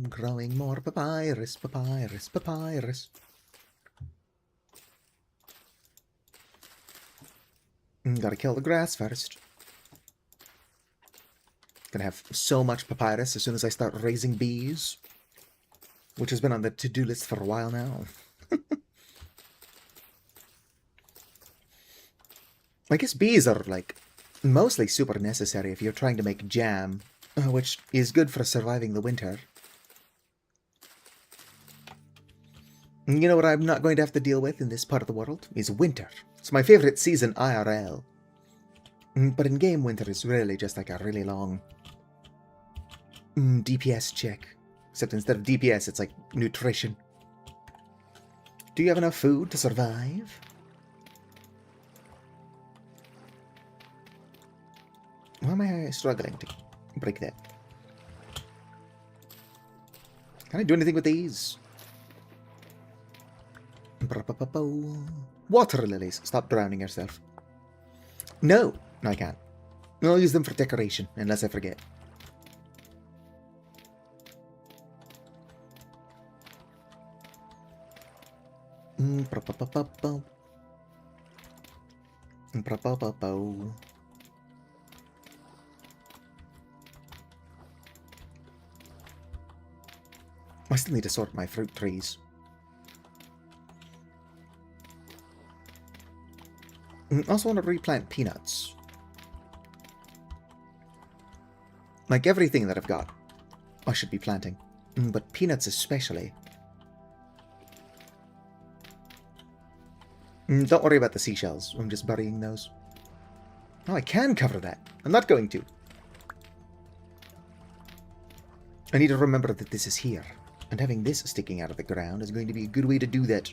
Growing more papyrus, papyrus, papyrus. Gotta kill the grass first. Gonna have so much papyrus as soon as I start raising bees. Which has been on the to-do list for a while now. I guess bees are, like, mostly super necessary if you're trying to make jam, which is good for surviving the winter. You know what I'm not going to have to deal with in this part of the world? Is winter. It's my favorite season IRL. But in-game winter is really just like a really long DPS check. Except instead of DPS, it's like nutrition. Do you have enough food to survive? Why am I struggling to break that? Can I do anything with these? Water lilies. Stop drowning yourself. No, I can't. I'll use them for decoration, unless I forget. I still need to sort my fruit trees. I also want to replant peanuts. Like everything that I've got, I should be planting. But peanuts especially. Don't worry about the seashells. I'm just burying those. Oh, I can cover that. I'm not going to. I need to remember that this is here. And having this sticking out of the ground is going to be a good way to do that.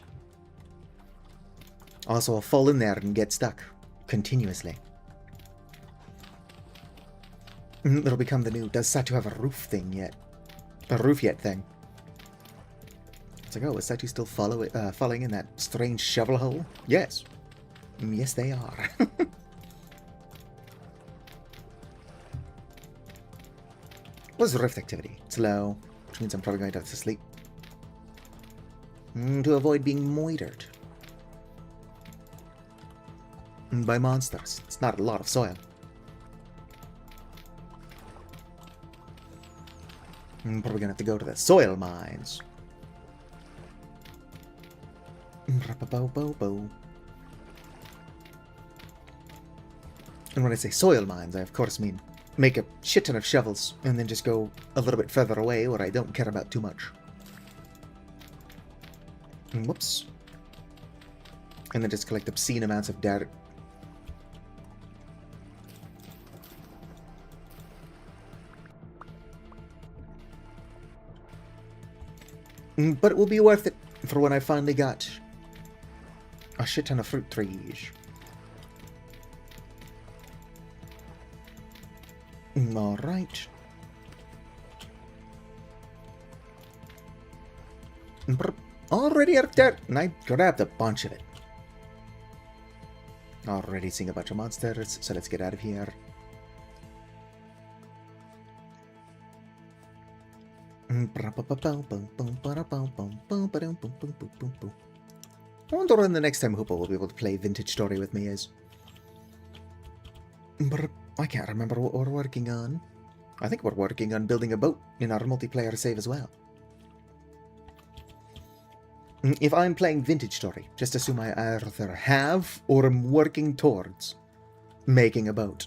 Also, I'll fall in there and get stuck. Continuously. It'll become the new, does Satu have a roof thing yet? A roof yet thing. It's like, oh, is Satu still falling in that strange shovel hole? Yes. Yes, they are. What's rift activity? It's low, which means I'm probably going to have to sleep. To avoid being moitered. by monsters. It's not a lot of soil. I'm probably gonna have to go to the soil mines. And when I say soil mines, I of course mean make a shit ton of shovels and then just go a little bit further away where I don't care about too much. Whoops. And then just collect obscene amounts of dirt. But it will be worth it for when I finally got a shit ton of fruit trees. Alright. Already out of dirt, and I grabbed a bunch of it. Already seeing a bunch of monsters, so let's get out of here. I wonder when the next time Hooper will be able to play Vintage Story with me is. But I can't remember what we're working on. I think we're working on building a boat in our multiplayer save as well. If I'm playing Vintage Story, just assume I either have or am working towards making a boat.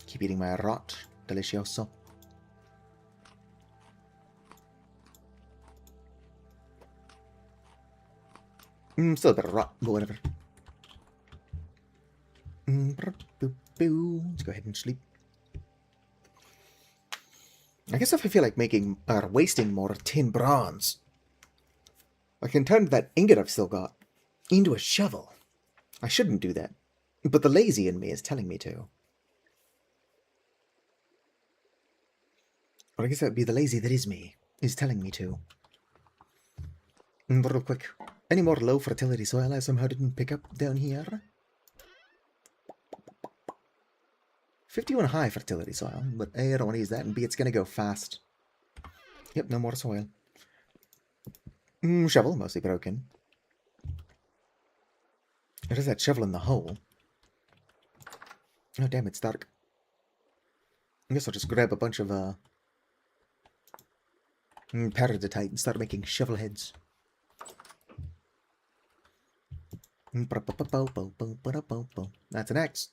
Keep eating my rot. Delicioso. Still a bit of rot, but whatever. Let's go ahead and sleep. I guess if I feel like making or wasting more tin bronze, I can turn that ingot I've still got into a shovel. I shouldn't do that, but the lazy in me is telling me to. Or I guess that would be the lazy that is me, is telling me to. Real quick, any more low fertility soil I somehow didn't pick up down here? 51 high fertility soil, but A, I don't want to use that, and B, it's going to go fast. Yep, no more soil. Shovel, mostly broken. It is that shovel in the hole. Oh, damn, it's dark. I guess I'll just grab a bunch of, peridotite and start making shovel heads. That's an axe.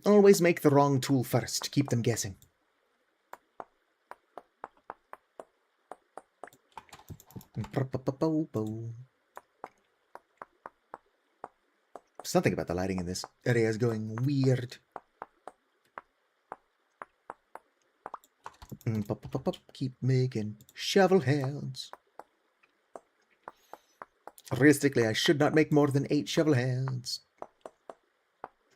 Always make the wrong tool first. Keep them guessing. Something about the lighting in this area is going weird. Keep making shovel heads. Realistically, I should not make more than 8 shovel heads.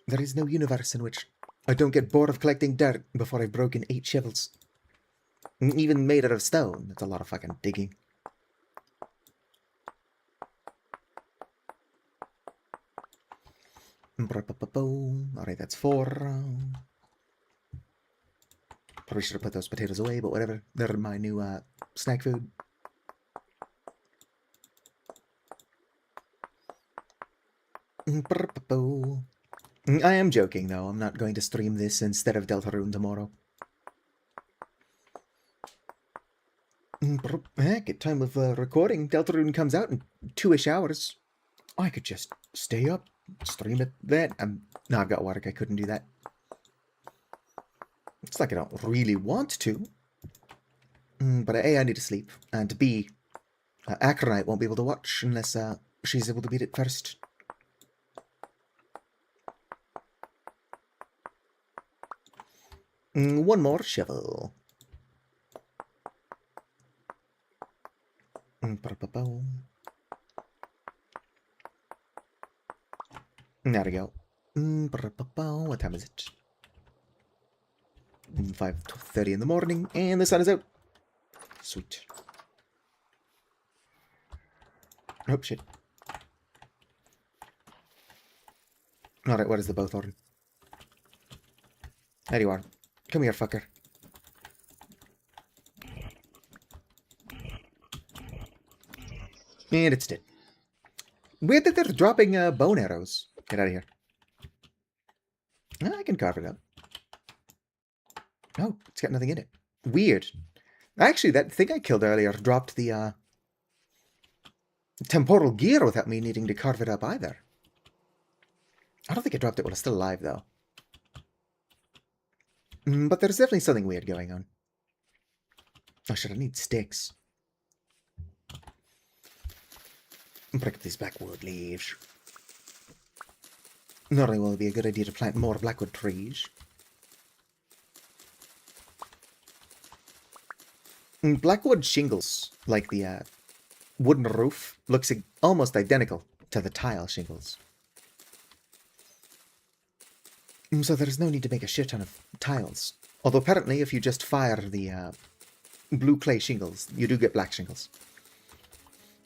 There is no universe in which I don't get bored of collecting dirt before I've broken 8 shovels. Even made out of stone, that's a lot of fucking digging. Alright, that's 4. Probably should have put those potatoes away, but whatever. They're my new snack food. I am joking, though. I'm not going to stream this instead of Deltarune tomorrow. Heck, at time of recording, Deltarune comes out in 2-ish hours. I could just stay up, stream it then. No, I've got work. I couldn't do that. It's like I don't really want to. But A, I need to sleep. And B, Acronite won't be able to watch unless she's able to beat it first. One more shovel. There we go. What time is it? 5:30 in the morning, and the sun is out. Sweet. Oh, shit. Alright, what is the Bowthorn? There you are. Come here, fucker. And it's dead. Weird that they're dropping bone arrows. Get out of here. I can carve it up. Oh, it's got nothing in it. Weird. Actually, that thing I killed earlier dropped the temporal gear without me needing to carve it up either. I don't think I dropped it while it's still alive, though. But there's definitely something weird going on. Oh, shit, I need sticks. Break up these blackwood leaves. Not only will it be a good idea to plant more blackwood trees. Blackwood shingles, like the wooden roof, looks almost identical to the tile shingles. So there's no need to make a shit ton of tiles. Although apparently if you just fire the blue clay shingles, you do get black shingles.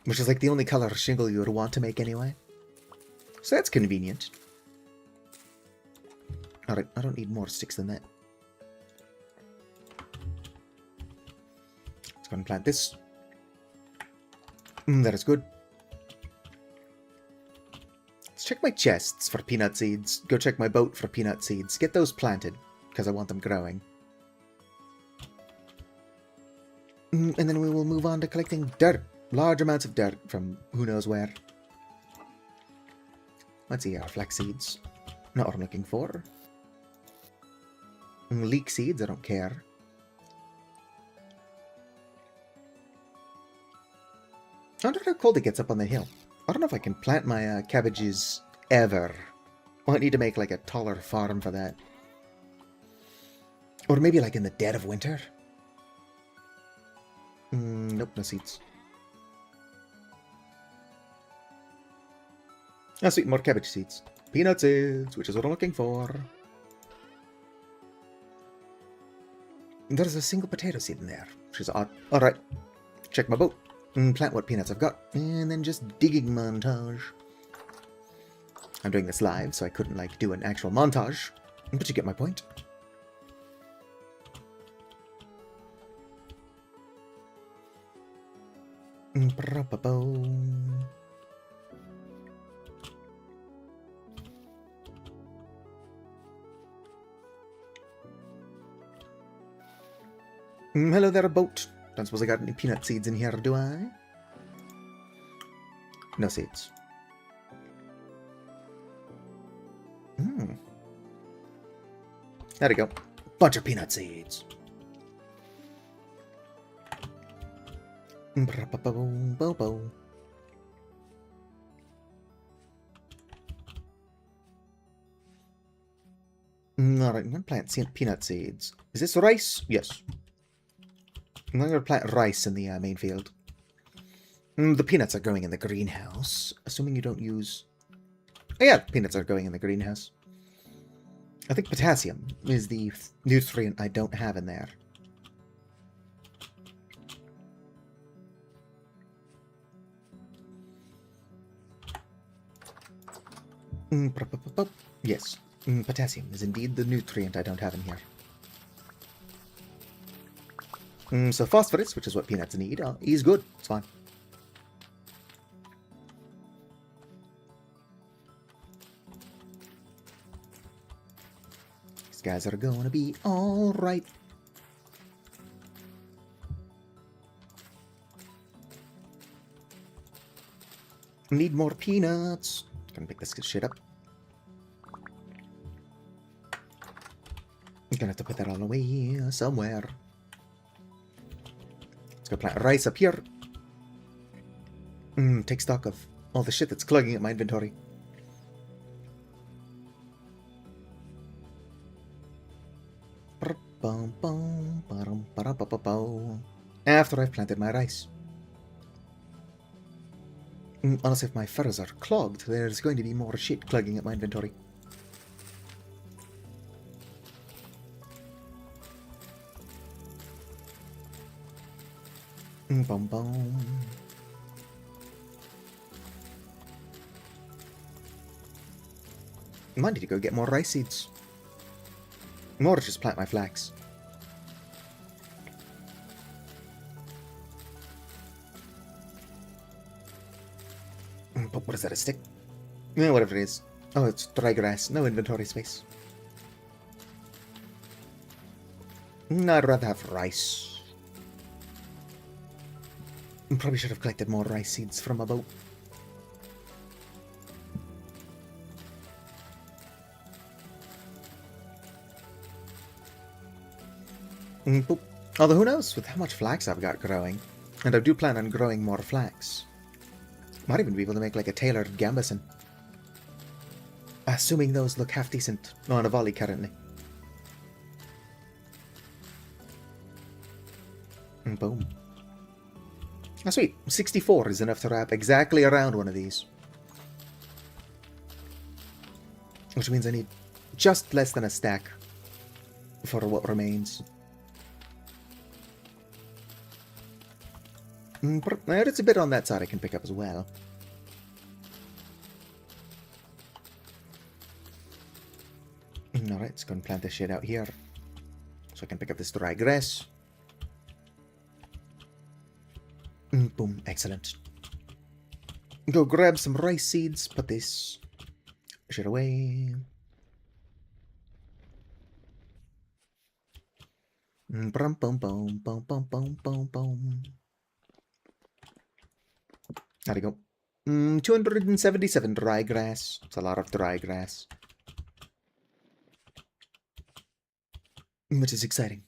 Which is like the only color shingle you would want to make anyway. So that's convenient. Alright, I don't need more sticks than that. Let's go and plant this. That is good. Let's check my chests for peanut seeds. Go check my boat for peanut seeds. Get those planted, because I want them growing. And then we will move on to collecting dirt. Large amounts of dirt from who knows where. Let's see, flax seeds. Not what I'm looking for. Leek seeds, I don't care. I wonder how cold it gets up on the hill. I don't know if I can plant my cabbages ever. I might need to make like a taller farm for that. Or maybe like in the dead of winter. Nope, no seeds. Ah, sweet, more cabbage seeds. Peanut seeds, which is what I'm looking for. There's a single potato seed in there, which is odd. Alright, check my boat. Plant what peanuts I've got, and then just digging montage. I'm doing this live, so I couldn't, like, do an actual montage. But you get my point. Hello there, boat. Don't suppose I got any peanut seeds in here, do I? No seeds. There we go. Bunch of peanut seeds. Alright, I'm going to plant peanut seeds. Is this rice? Yes. I'm going to plant rice in the main field. The peanuts are growing in the greenhouse. Assuming you don't use... Oh yeah, peanuts are growing in the greenhouse. I think potassium is the nutrient I don't have in there. Yes, potassium is indeed the nutrient I don't have in here. So phosphorus, which is what peanuts need, is good. It's fine. These guys are going to be all right. Need more peanuts. Gonna pick this shit up. I'm gonna have to put that all away somewhere. Let's go plant rice up here. Take stock of all the shit that's clogging up my inventory. After I've planted my rice. Unless if my furrows are clogged, there's going to be more shit clogging up my inventory. Boom, boom. Might need to go get more rice seeds. Or just plant my flax. But what is that, a stick? Yeah, whatever it is. Oh, it's dry grass. No inventory space. I'd rather have rice. Probably should have collected more rice seeds from a boat. Boop. Although who knows with how much flax I've got growing. And I do plan on growing more flax. Might even be able to make like a tailored gambeson. Assuming those look half decent on a volley currently. Boom. Ah, sweet. 64 is enough to wrap exactly around one of these. Which means I need just less than a stack for what remains. There's a bit on that side I can pick up as well. Alright, let's go and plant this shit out here. So I can pick up this dry grass. Boom, excellent. Go grab some rice seeds, put this shit away. Bum bum bum bum bum bum bum bum. There we go. 277 dry grass. It's a lot of dry grass. Which is exciting.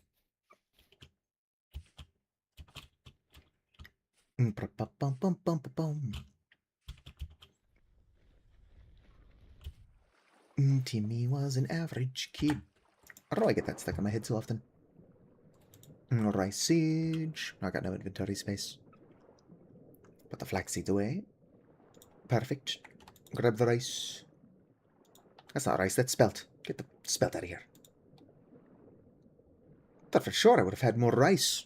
Timmy was an average kid. How do I get that stuck in my head so often? Rice seeds. I got no inventory space. Put the flax seeds away. Perfect. Grab the rice. That's not rice, that's spelt. Get the spelt out of here. Thought for sure I would have had more rice.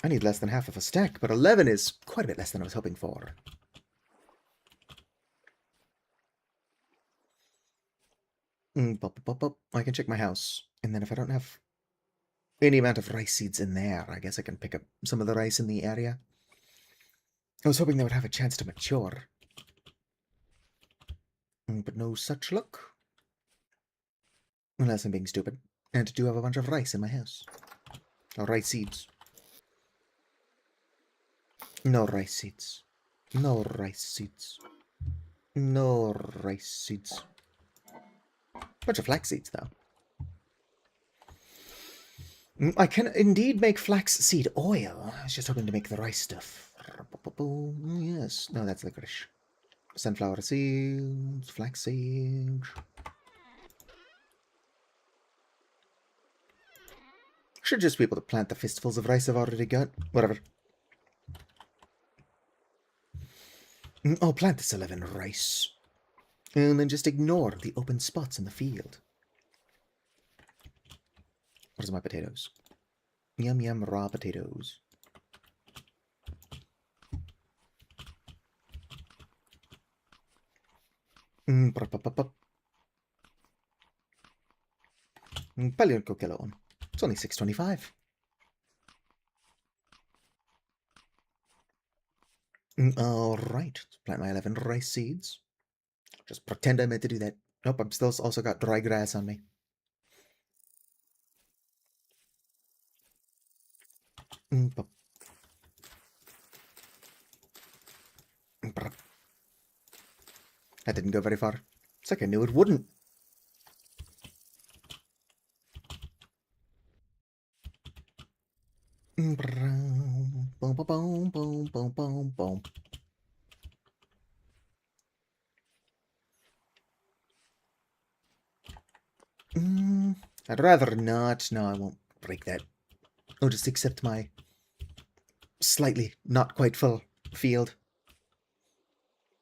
I need less than half of a stack, but 11 is quite a bit less than I was hoping for. I can check my house, and then if I don't have any amount of rice seeds in there, I guess I can pick up some of the rice in the area. I was hoping they would have a chance to mature. But no such luck. Unless I'm being stupid, and do have a bunch of rice in my house. Or rice seeds. No rice seeds. No rice seeds. No rice seeds. Bunch of flax seeds, though. I can indeed make flax seed oil. I was just hoping to make the rice stuff. Yes. No, that's licorice. Sunflower seeds, flax seeds. Should just be able to plant the fistfuls of rice I've already got. Whatever. I'll plant this 11 rice. And then just ignore the open spots in the field. Where's my potatoes? Yum yum raw potatoes. Paljon kello on. It's only 6:25. Alright, let's plant my 11 rice seeds. Just pretend I meant to do that. Nope, I'm still also got dry grass on me. That didn't go very far. It's like I knew it wouldn't. Boom, boom, boom, boom, boom, boom, boom. I'd rather not. No, I won't break that. I'll just accept my slightly not quite full field.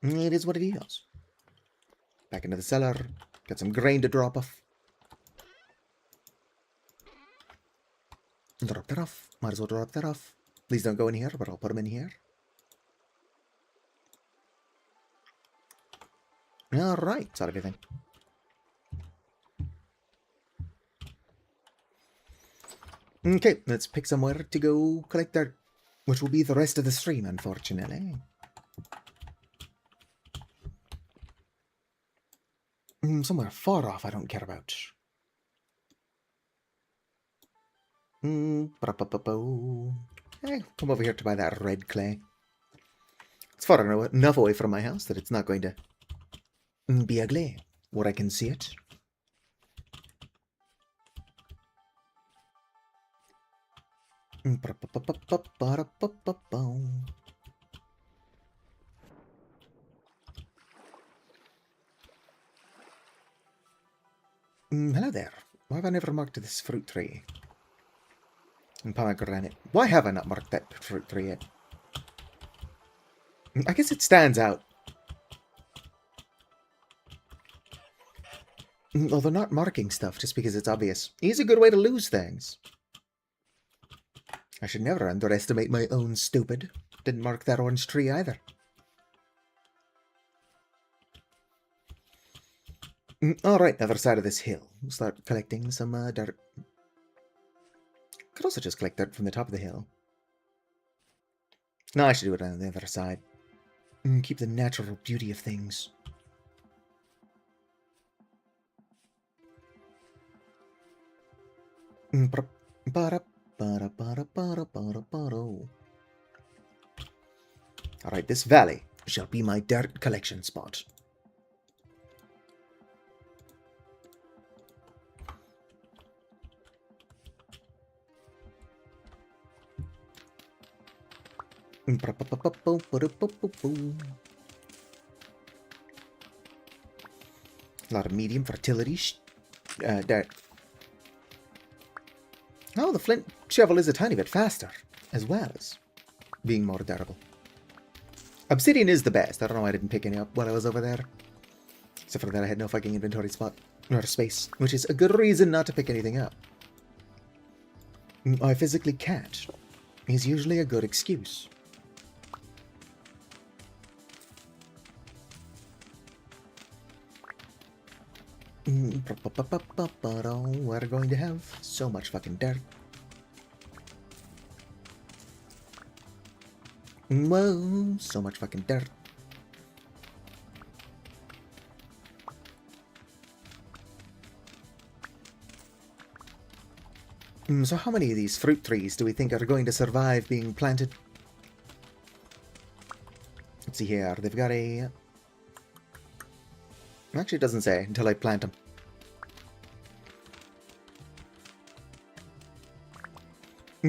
It is what it is. Back into the cellar. Got some grain to drop off. Drop that off. Might as well drop that off. Please don't go in here, but I'll put them in here. Alright, that's everything. Okay, let's pick somewhere to go collect dirt. which will be the rest of the stream, unfortunately. Somewhere far off I don't care about. Hey, come over here to buy that red clay. It's far enough away from my house that it's not going to be ugly, where I can see it. Hello there. Why have I never marked this fruit tree? And pomegranate. Why have I not marked that fruit tree yet? I guess it stands out. Although not marking stuff just because it's obvious is a good way to lose things. I should never underestimate my own stupid. Didn't mark that orange tree either. Alright, other side of this hill. We'll start collecting some dirt. Could also just collect dirt from the top of the hill. No, I should do it on the other side. Keep the natural beauty of things. Alright, this valley shall be my dirt collection spot. A lot of medium fertility dirt. Oh, the flint shovel is a tiny bit faster, as well as being more durable. Obsidian is the best. I don't know why I didn't pick any up while I was over there. Except for that I had no fucking inventory spot, nor space, which is a good reason not to pick anything up. I physically can't. Is usually a good excuse. We're going to have so much fucking dirt. Whoa, so much fucking dirt. So how many of these fruit trees do we think are going to survive being planted? Let's see here. They've got a... Actually, it doesn't say until I plant them.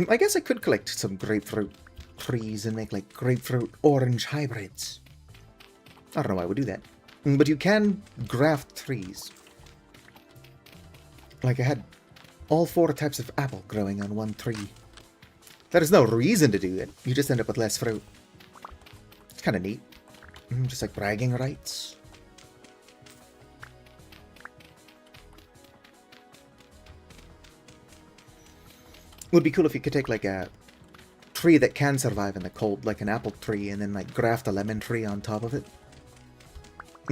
I guess I could collect some grapefruit trees and make like grapefruit orange hybrids. I don't know why I would do that. But you can graft trees. Like I had all 4 types of apple growing on one tree. There is no reason to do it. You just end up with less fruit. It's kind of neat. Just like bragging rights. Would be cool if you could take like a tree that can survive in the cold, like an apple tree, and then like graft a lemon tree on top of it.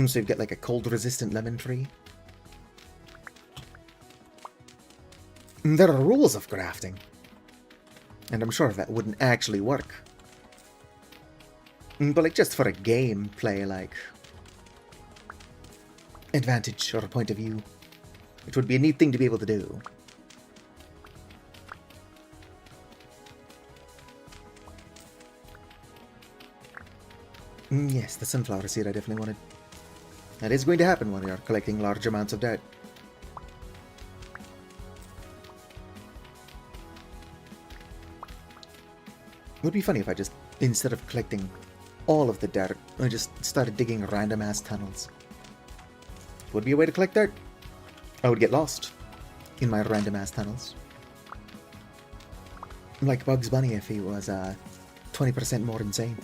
So you get like a cold resistant lemon tree. There are rules of grafting. And I'm sure that wouldn't actually work. But like just for a gameplay like advantage or a point of view, it would be a neat thing to be able to do. Yes, the sunflower seed I definitely wanted. That is going to happen when we are collecting large amounts of dirt. It would be funny if I just, instead of collecting all of the dirt, I just started digging random ass tunnels. It would be a way to collect dirt. I would get lost in my random ass tunnels. Like Bugs Bunny if he was 20% more insane.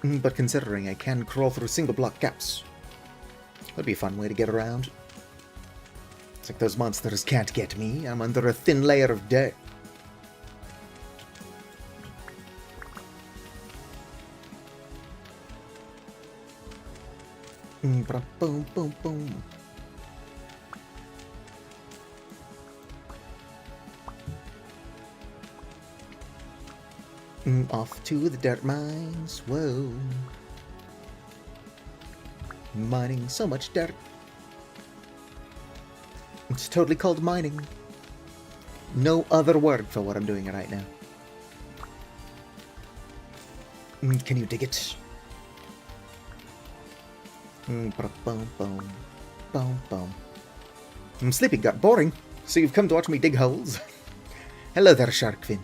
But considering I can crawl through single block gaps, that'd be a fun way to get around. It's like those monsters can't get me. I'm under a thin layer of dirt. Boom, boom, boom. Off to the dirt mines. Whoa. Mining so much dirt. It's totally called mining. No other word for what I'm doing right now. Can you dig it? Boom, boom, boom, boom. Sleeping got boring, so you've come to watch me dig holes. Hello there, Sharkfin.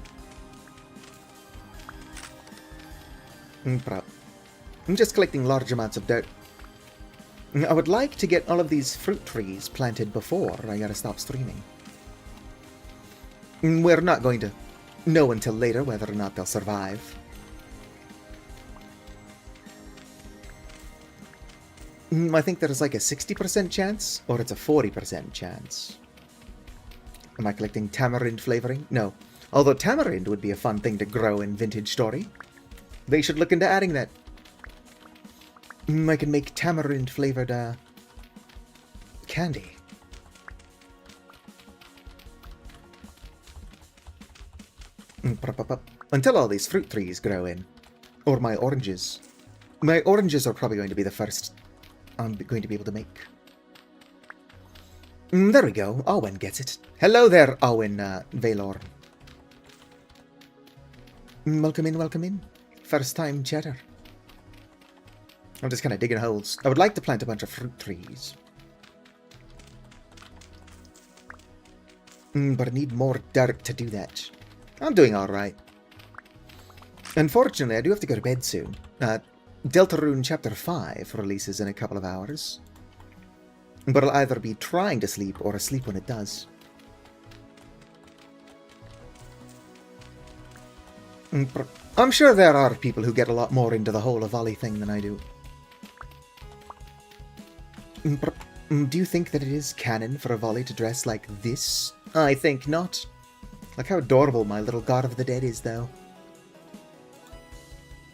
I'm just collecting large amounts of dirt. I would like to get all of these fruit trees planted before I gotta stop streaming. We're not going to know until later whether or not they'll survive. I think there's like a 60% chance, or it's a 40% chance. Am I collecting tamarind flavoring? No. Although tamarind would be a fun thing to grow in Vintage Story. They should look into adding that. I can make tamarind flavored candy. Until all these fruit trees grow in. Or my oranges. My oranges are probably going to be the first I'm going to be able to make. There we go. Owen gets it. Hello there, Owen Valor. Welcome in, welcome in. First time chatter. I'm just kind of digging holes. I would like to plant a bunch of fruit trees. But I need more dirt to do that. I'm doing alright. Unfortunately, I do have to go to bed soon. Deltarune Chapter 5 releases in a couple of hours. But I'll either be trying to sleep or asleep when it does. I'm sure there are people who get a lot more into the whole Avali thing than I do. Do you think that it is canon for Avali to dress like this? I think not. Like how adorable my little god of the dead is, though.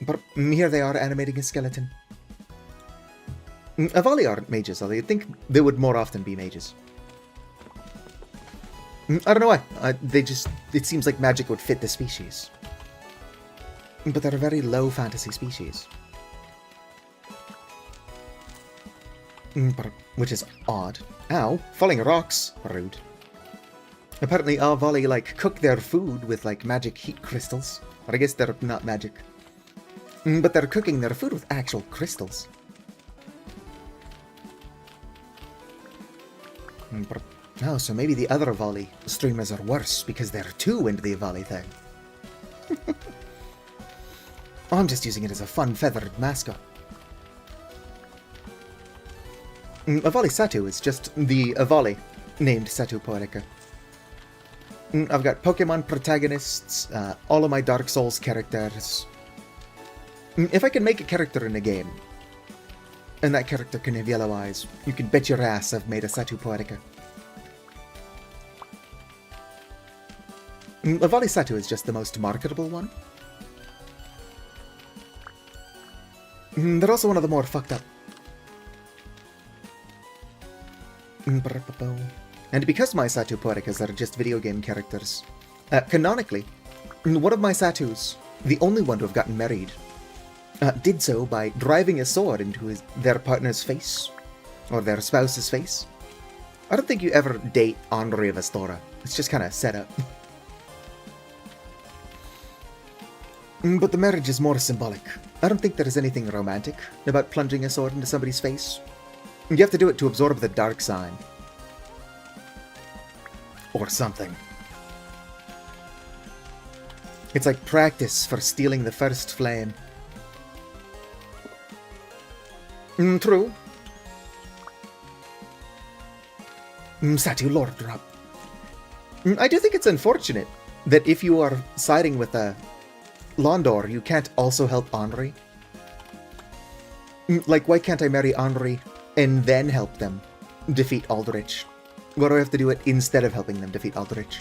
But here they are animating a skeleton. Avali aren't mages, although you'd think they would more often be mages. I don't know why. It seems like magic would fit the species. But they're a very low fantasy species. Which is odd. Ow, falling rocks. Rude. Apparently Avali, like, cook their food with, like, magic heat crystals. Or I guess they're not magic. But they're cooking their food with actual crystals. Oh, so maybe the other Avali streamers are worse because they're too into the Avali thing. Oh, I'm just using it as a fun feathered mascot. Avali Satu is just the Avali named Satu Poetica. I've got Pokemon protagonists, all of my Dark Souls characters. If I can make a character in a game, and that character can have yellow eyes, you can bet your ass I've made a Satu Poetica. Avali Satu is just the most marketable one. They're also one of the more fucked up. And because my Satu Poeticas are just video game characters, canonically, one of my Satus, the only one to have gotten married, did so by driving a sword into their partner's face, or their spouse's face. I don't think you ever date Andre of Astora. It's just kind of set up. But the marriage is more symbolic. I don't think there is anything romantic about plunging a sword into somebody's face. You have to do it to absorb the dark sign. Or something. It's like practice for stealing the first flame. True. Satu Lord Drop. I do think it's unfortunate that if you are siding with a Londor, you can't also help Henri. Like, why can't I marry Henri and then help them defeat Aldrich? Why do I have to do it instead of helping them defeat Aldrich?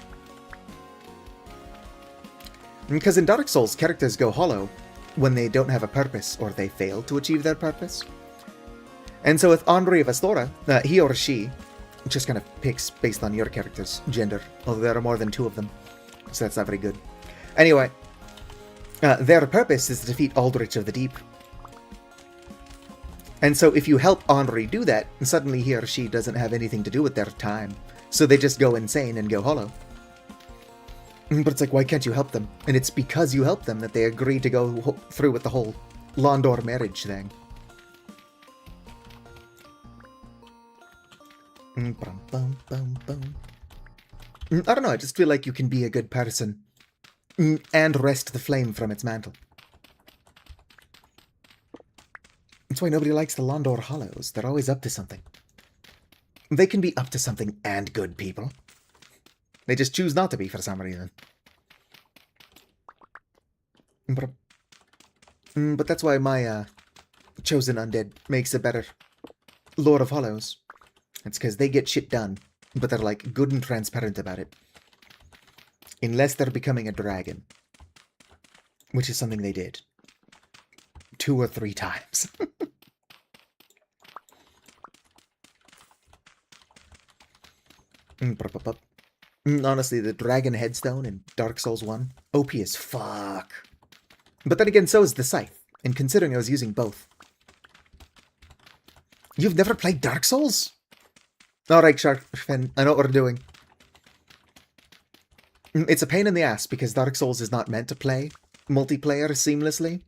Because in Dark Souls, characters go hollow when they don't have a purpose or they fail to achieve their purpose. And so with Henri of Astora, he or she just kind of picks based on your character's gender, although there are more than 2 of them, so that's not very good. Anyway, their purpose is to defeat Aldrich of the Deep. And so if you help Henri do that, suddenly he or she doesn't have anything to do with their time, so they just go insane and go hollow. But it's like, why can't you help them? And it's because you help them that they agree to go through with the whole Londor marriage thing. I don't know, I just feel like you can be a good person and wrest the flame from its mantle. That's why nobody likes the Londor Hollows. They're always up to something. They can be up to something and good people. They just choose not to be for some reason. But that's why my chosen undead makes a better Lord of Hollows. It's because they get shit done, but they're like good and transparent about it. Unless they're becoming a dragon. Which is something they did. 2 or 3 times. Honestly, the Dragon Headstone in Dark Souls 1, OP as fuck. But then again, so is the Scythe, and considering I was using both. You've never played Dark Souls? Alright, Sharkfin, I know what we're doing. It's a pain in the ass, because Dark Souls is not meant to play multiplayer seamlessly.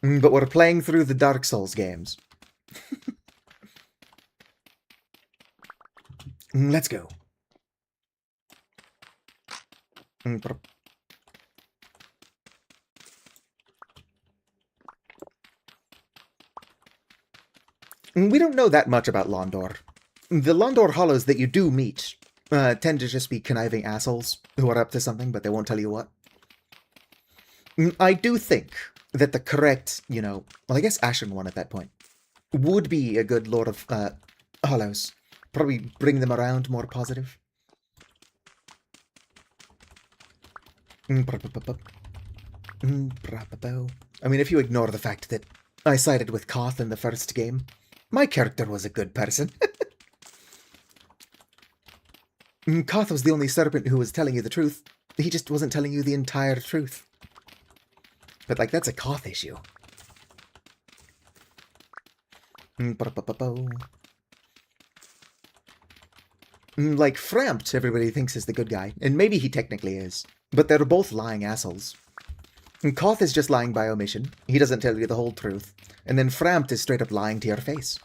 But we're playing through the Dark Souls games. Let's go. We don't know that much about Londor. The Londor Hollows that you do meet tend to just be conniving assholes who are up to something, but they won't tell you what. I do think that the correct, well, I guess Ashen one at that point, would be a good Lord of Hollows. Probably bring them around more positive. I mean, if you ignore the fact that I sided with Koth in the first game, my character was a good person. Koth was the only serpent who was telling you the truth. He just wasn't telling you the entire truth. But, like, that's a Koth issue. Like, Frampt, everybody thinks is the good guy, and maybe he technically is, but they're both lying assholes. Koth is just lying by omission, he doesn't tell you the whole truth, and then Frampt is straight up lying to your face.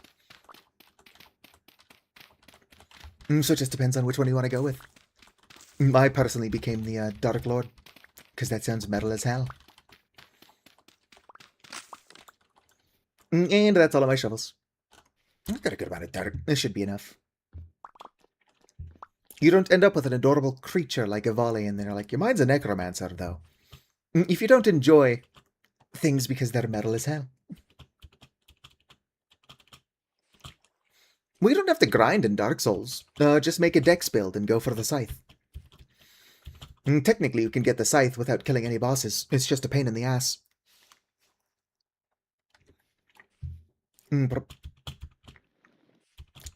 So it just depends on which one you want to go with. I personally became the Dark Lord, because that sounds metal as hell. And that's all of my shovels. I've got a good amount of dirt. This should be enough. You don't end up with an adorable creature like a volley and they're like, your mind's a necromancer, though. If you don't enjoy things because they're metal as hell. We don't have to grind in Dark Souls. Just make a dex build and go for the scythe. Technically, you can get the scythe without killing any bosses. It's just a pain in the ass.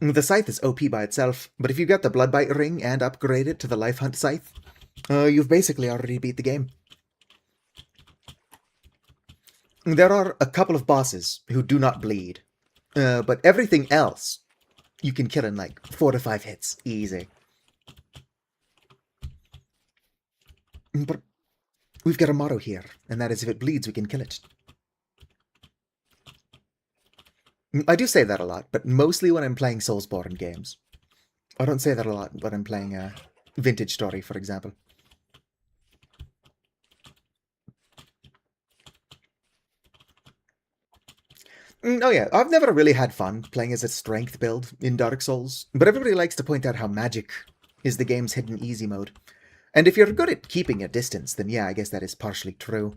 The scythe is OP by itself, but if you get the Bloodbite ring and upgrade it to the Life Hunt scythe, you've basically already beat the game. There are a couple of bosses who do not bleed, but everything else you can kill in like 4 to 5 hits. Easy. But we've got a motto here, and that is if it bleeds, we can kill it. I do say that a lot, but mostly when I'm playing Soulsborne games. I don't say that a lot when I'm playing Vintage Story, for example. Oh yeah, I've never really had fun playing as a strength build in Dark Souls, but everybody likes to point out how magic is the game's hidden easy mode. And if you're good at keeping a distance, then yeah, I guess that is partially true.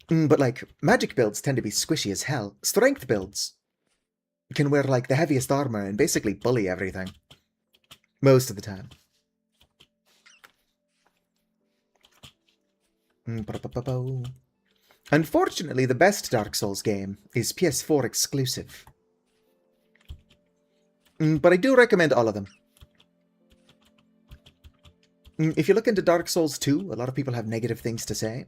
But, like, magic builds tend to be squishy as hell. Strength builds can wear, like, the heaviest armor and basically bully everything. Most of the time. Unfortunately, the best Dark Souls game is PS4 exclusive. But I do recommend all of them. If you look into Dark Souls 2, a lot of people have negative things to say.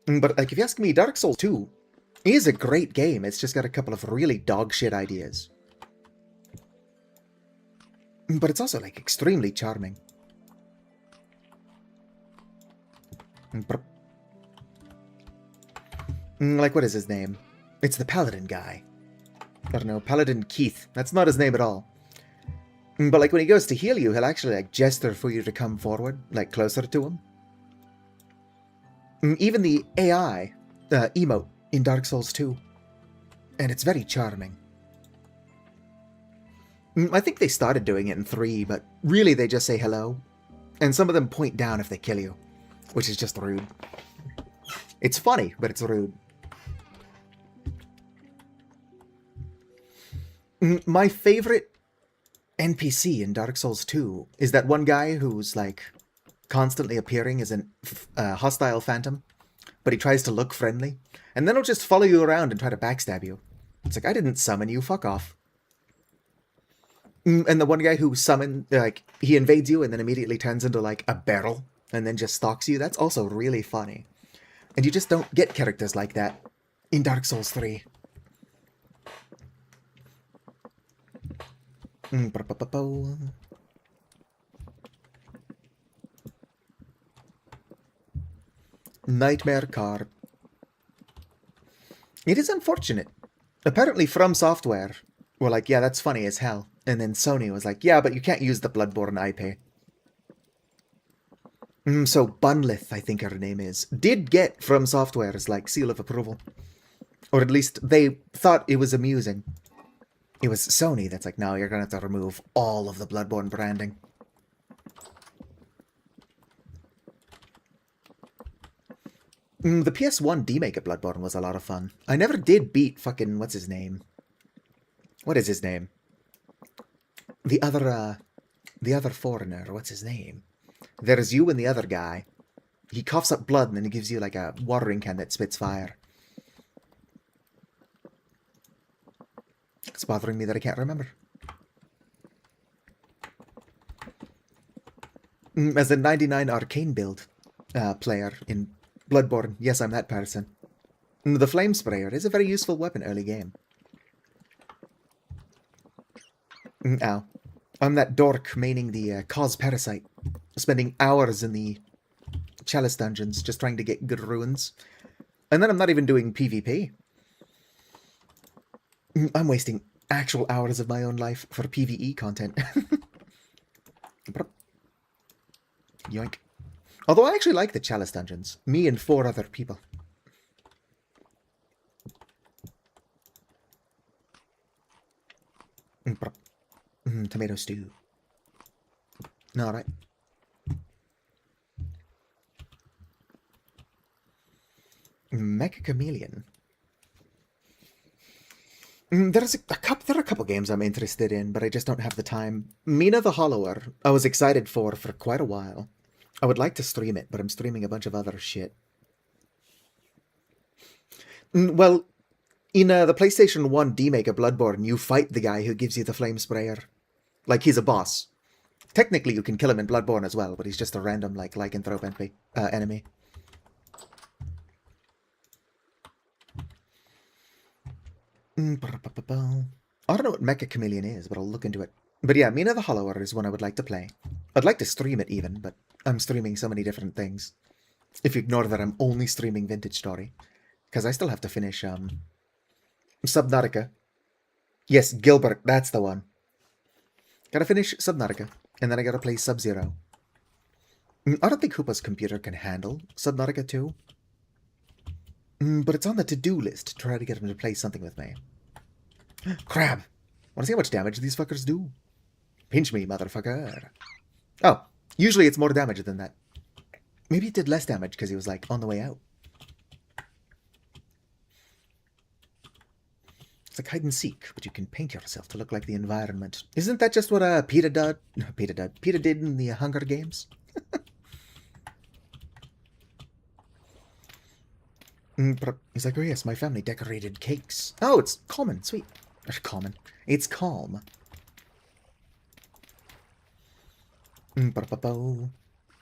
But like, if you ask me, Dark Souls 2 is a great game. It's just got a couple of really dog shit ideas. But it's also, like, extremely charming. Like, what is his name? It's the Paladin guy. I don't know, Paladin Keith. That's not his name at all. But, like, when he goes to heal you, he'll actually, like, gesture for you to come forward, like, closer to him. Even the AI emote in Dark Souls 2. And it's very charming. I think they started doing it in 3, but really they just say hello. And some of them point down if they kill you, which is just rude. It's funny, but it's rude. My favorite NPC in Dark Souls 2 is that one guy who's, like, constantly appearing as a hostile phantom, but he tries to look friendly, and then he'll just follow you around and try to backstab you. It's like, I didn't summon you, fuck off. And the one guy who summoned, like, he invades you and then immediately turns into, like, a barrel, and then just stalks you, that's also really funny. And you just don't get characters like that in Dark Souls 3. Nightmare card. It is unfortunate. Apparently From Software were like, yeah, that's funny as hell. And then Sony was like, yeah, but you can't use the Bloodborne IP. So Bunlith, I think her name is, did get From Software's, like, seal of approval. Or at least they thought it was amusing. It was Sony that's like, no, you're going to have to remove all of the Bloodborne branding. The PS1 demake of Bloodborne was a lot of fun. I never did beat fucking, what's his name? What is his name? The other foreigner, what's his name? There's you and the other guy. He coughs up blood and then he gives you, like, a watering can that spits fire. It's bothering me that I can't remember. As a 99 arcane build player in Bloodborne, yes, I'm that person. The flame sprayer is a very useful weapon early game. Ow. I'm that dork maining the cause parasite, spending hours in the chalice dungeons just trying to get good ruins. And then I'm not even doing PvP. I'm wasting actual hours of my own life for PvE content. Yoink. Although I actually like the chalice dungeons. Me and 4 other people. Tomato stew. Alright. Mecha Chameleon. There are a couple games I'm interested in, but I just don't have the time. Mina the Hollower, I was excited for quite a while. I would like to stream it, but I'm streaming a bunch of other shit. Well, in the PlayStation 1 demake of Bloodborne, you fight the guy who gives you the flame sprayer. Like, he's a boss. Technically, you can kill him in Bloodborne as well, but he's just a random, like, lycanthrope enemy. I don't know what Mecha Chameleon is, but I'll look into it. But yeah, Mina the Hollower is one I would like to play. I'd like to stream it even, but I'm streaming so many different things. If you ignore that I'm only streaming Vintage Story. Because I still have to finish, Subnautica. Yes, Gilbert, that's the one. Gotta finish Subnautica, and then I gotta play Sub-Zero. I don't think Hoopa's computer can handle Subnautica 2. But it's on the to-do list to try to get him to play something with me. Crab! Wanna see how much damage these fuckers do? Pinch me, motherfucker. Oh, usually it's more damage than that. Maybe it did less damage because he was, like, on the way out. It's like hide and seek, but you can paint yourself to look like the environment. Isn't that just what PETA did in the Hunger Games? He's like, oh yes, my family decorated cakes. Oh, it's common, sweet. Or common. It's calm. It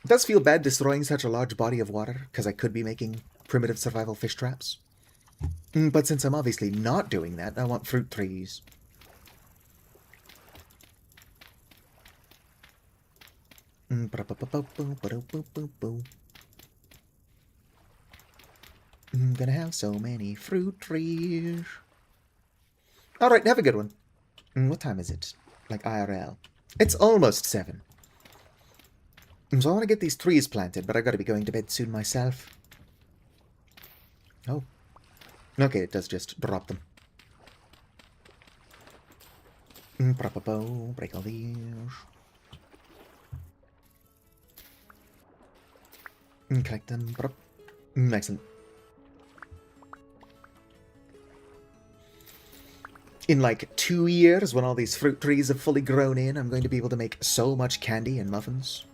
does feel bad destroying such a large body of water, because I could be making primitive survival fish traps. But since I'm obviously not doing that, I want fruit trees. I'm gonna have so many fruit trees. Alright, have a good one. What time is it? Like IRL. It's almost 7. So I want to get these trees planted, but I gotta be going to bed soon myself. Oh. Okay, it does just drop them. Break all these. Collect them. Excellent. In like 2 years, when all these fruit trees have fully grown in, I'm going to be able to make so much candy and muffins.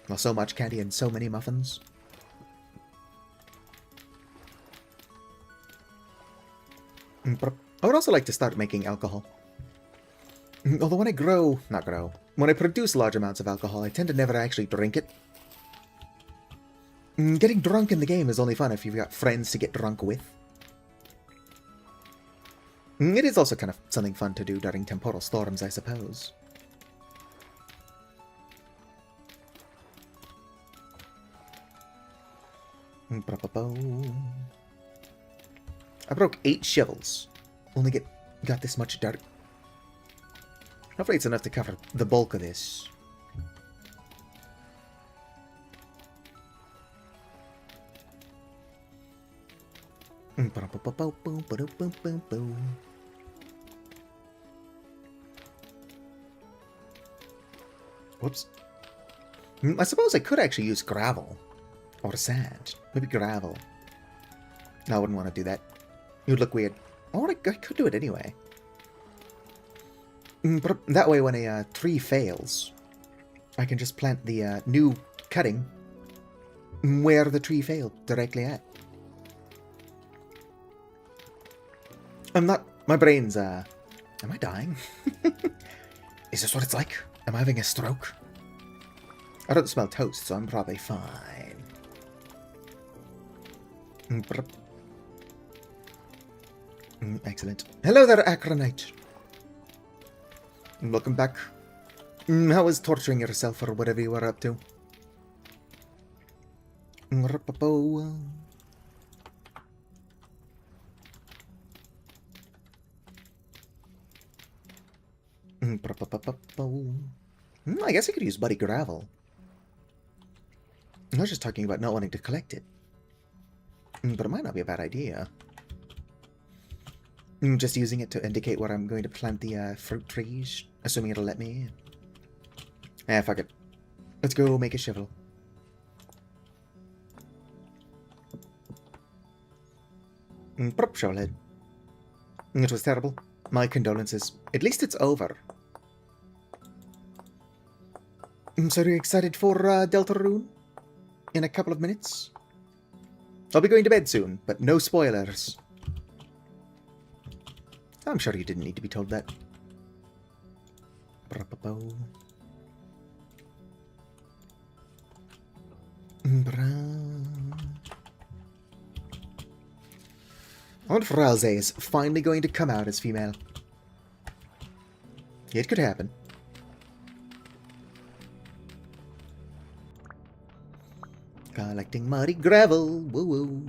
Well, so much candy and so many muffins. I would also like to start making alcohol. Although when I produce large amounts of alcohol, I tend to never actually drink it. Getting drunk in the game is only fun if you've got friends to get drunk with. It is also kind of something fun to do during temporal storms, I suppose. I broke 8 shovels. Only got this much dirt. Hopefully it's enough to cover the bulk of this. Whoops. I suppose I could actually use gravel. Or sand. Maybe gravel. No, I wouldn't want to do that. It would look weird. I could do it anyway. But that way when a tree fails, I can just plant the new cutting where the tree failed, directly at. I'm not... My brain's, Am I dying? Is this what it's like? Am I having a stroke? I don't smell toast, so I'm probably fine. Excellent. Hello there, Acronite. Welcome back. How was torturing yourself or whatever you were up to? I guess I could use Buddy Gravel. I was just talking about not wanting to collect it. But it might not be a bad idea. Just using it to indicate where I'm going to plant the fruit trees, assuming it'll let me. Fuck it. Let's go make a shovel. Shovelhead. It was terrible. My condolences. At least it's over. So are you excited for Deltarune? In a couple of minutes? I'll be going to bed soon, but no spoilers. I'm sure you didn't need to be told that. I wonder if Ralze is finally going to come out as female. It could happen. Collecting muddy gravel. Woo woo.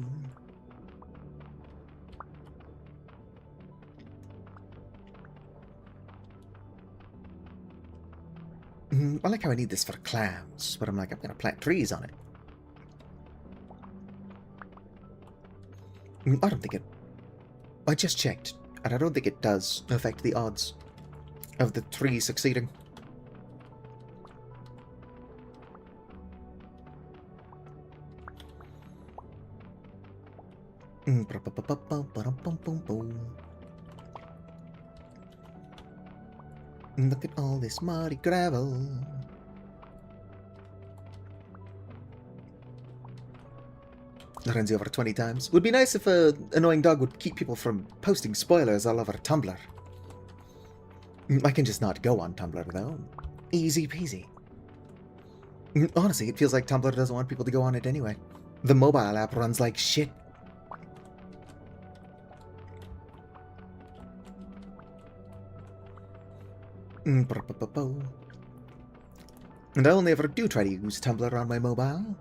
I like how I need this for clouds, but I'm like, I'm gonna plant trees on it. I don't think it... I just checked, and I don't think it does affect the odds of the tree succeeding. Look at all this muddy gravel. runs you over 20 times. Would be nice if an annoying dog would keep people from posting spoilers all over Tumblr. I can just not go on Tumblr, though. Easy peasy. Honestly, it feels like Tumblr doesn't want people to go on it anyway. The mobile app runs like shit. And I only ever do try to use Tumblr on my mobile.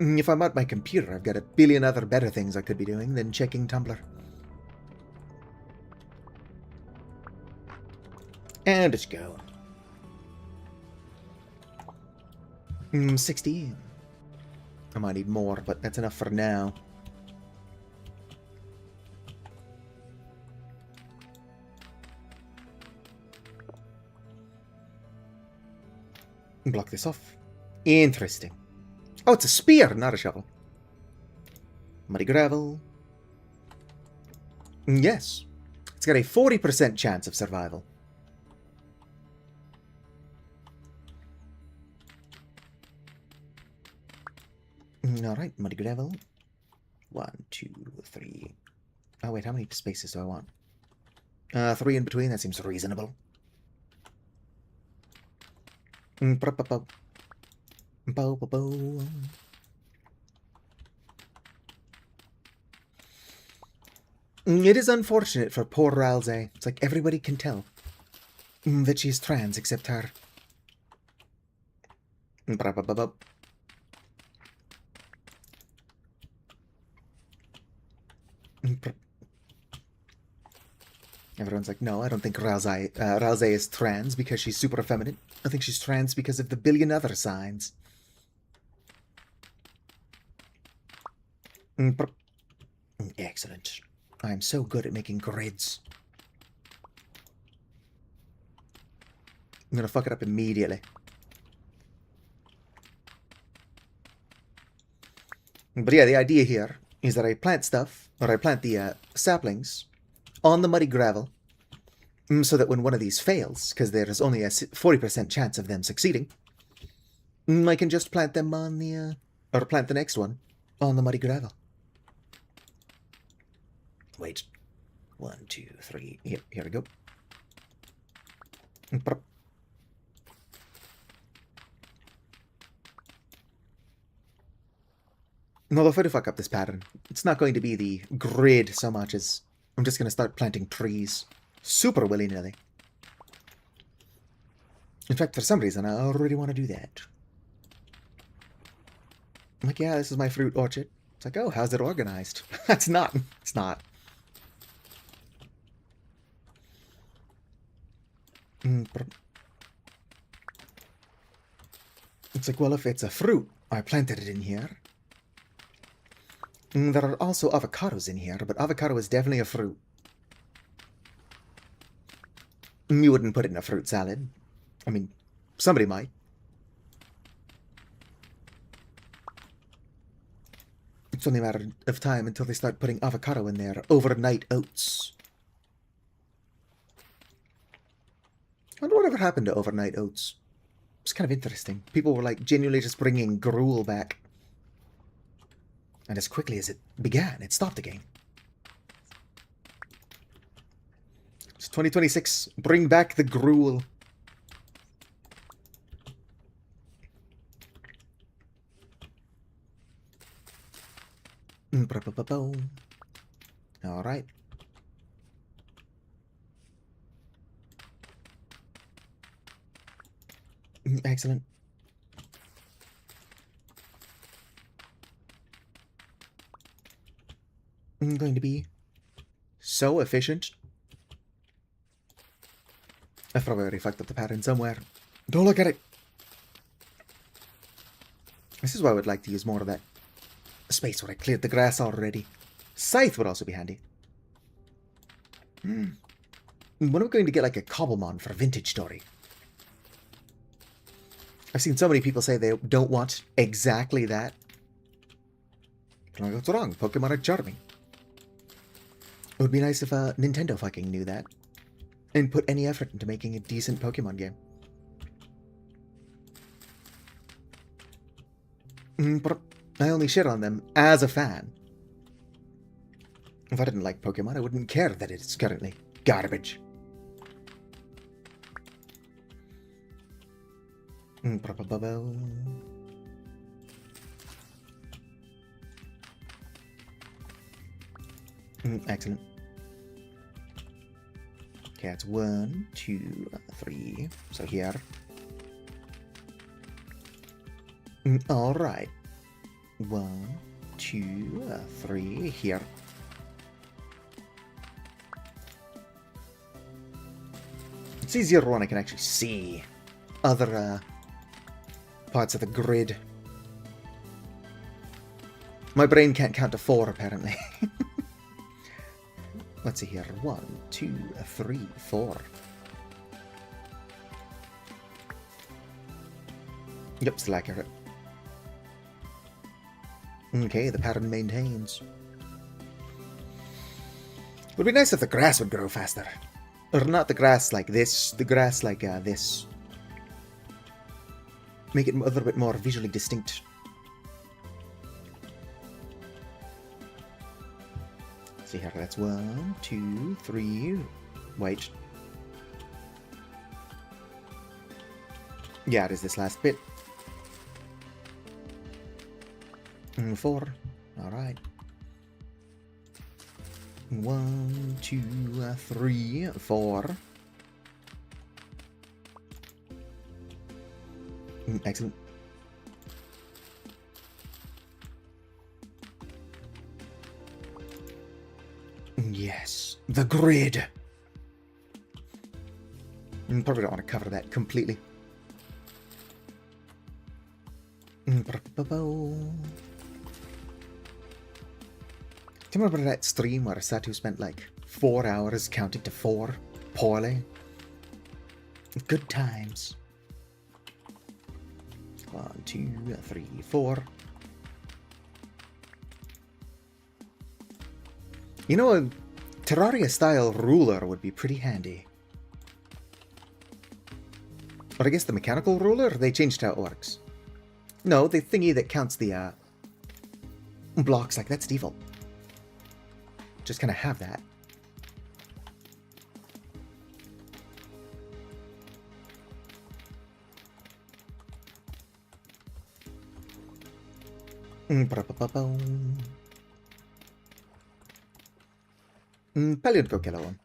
If I'm at my computer, I've got a billion other better things I could be doing than checking Tumblr. And it's go. 60. I might need more, but that's enough for now. Block this off. Interesting. Oh, it's a spear, not a shovel. Muddy gravel. Yes. It's got a 40% chance of survival. Alright, muddy gravel. 1, 2, 3. Oh, wait, how many spaces do I want? 3 in between, that seems reasonable. It is unfortunate for poor Ralze. It's like everybody can tell that she's trans except her. Everyone's like, no, I don't think Ralze is trans because she's super effeminate. I think she's trans because of the billion other signs. Excellent. I'm so good at making grids. I'm gonna fuck it up immediately. But yeah, the idea here is that I plant stuff, or I plant the saplings on the muddy gravel, so that when one of these fails, because there is only a 40% chance of them succeeding, I can just plant them on the, or plant the next one on the muddy gravel. Wait. 1, 2, 3. Here we go. No, if I do fuck up this pattern, it's not going to be the grid so much as I'm just going to start planting trees. Super willy-nilly. In fact, for some reason, I already want to do that. I'm like, yeah, this is my fruit orchard. It's like, oh, how's it organized? It's not. It's not. It's like, well, if it's a fruit, I planted it in here. There are also avocados in here, but avocado is definitely a fruit. You wouldn't put it in a fruit salad. I mean, somebody might. It's only a matter of time until they start putting avocado in their overnight oats. I wonder whatever happened to overnight oats. It's kind of interesting. People were like genuinely just bringing gruel back. And as quickly as it began, it stopped again. It's 2026. Bring back the gruel. All right. Excellent. I'm going to be so efficient. I've probably already fucked up the pattern somewhere. Don't look at it. This is why I would like to use more of that space where I cleared the grass already. Scythe would also be handy. When am I going to get like a cobblemon for Vintage Story? I've seen so many people say they don't want exactly that. What's wrong? Pokemon are charming. It would be nice if Nintendo fucking knew that and put any effort into making a decent Pokemon game. I only shit on them as a fan. If I didn't like Pokemon, I wouldn't care that it is currently garbage. Excellent. Okay, that's 1, 2, 3. So here. Alright. 1, 2, 3. Here. It's easier when I can actually see other parts of the grid. My brain can't count to 4, apparently. Let's see here. 1, 2, 3, 4. Yep, still accurate. Okay, the pattern maintains. It would be nice if the grass would grow faster. Or not the grass like this, the grass like this. Make it a little bit more visually distinct. See here, that's 1, 2, 3. Wait. Yeah, it is this last bit. 4. Alright. 1, 2, 3, 4. Excellent. Yes, the grid. Probably don't want to cover that completely. Do you remember that stream where Satu spent like 4 hours counting to 4 poorly? Good times. 1, 2, 3, 4. You know, a Terraria-style ruler would be pretty handy. Or I guess the mechanical ruler? They changed how it works. No, the thingy that counts the blocks, like that's default. Just kind of have that. Paleontokelo.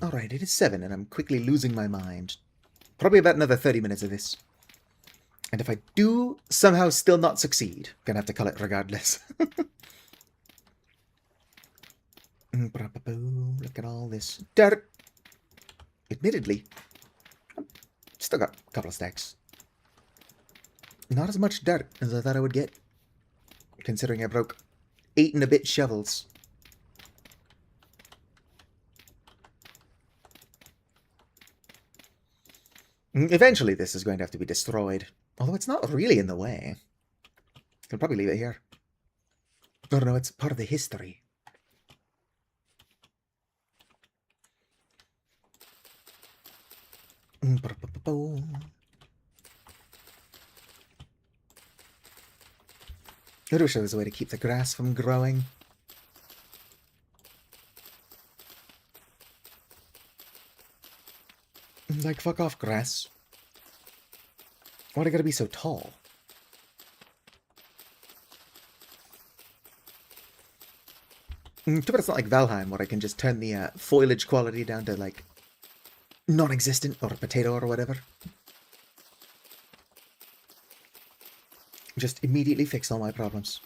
Alright, it is 7 and I'm quickly losing my mind. Probably about another 30 minutes of this. And if I do somehow still not succeed, gonna have to call it regardless. Look at all this dirt. Admittedly, I've still got a couple of stacks. Not as much dirt as I thought I would get, considering I broke 8 and a bit shovels. Eventually this is going to have to be destroyed, although it's not really in the way. I'll probably leave it here. Oh no, it's part of the history. I wish there was a way to keep the grass from growing. Like, fuck off, grass. Why'd I gotta be so tall? Too bad it's not like Valheim, where I can just turn the foliage quality down to, like, non-existent, or a potato, or whatever. Just immediately fix all my problems.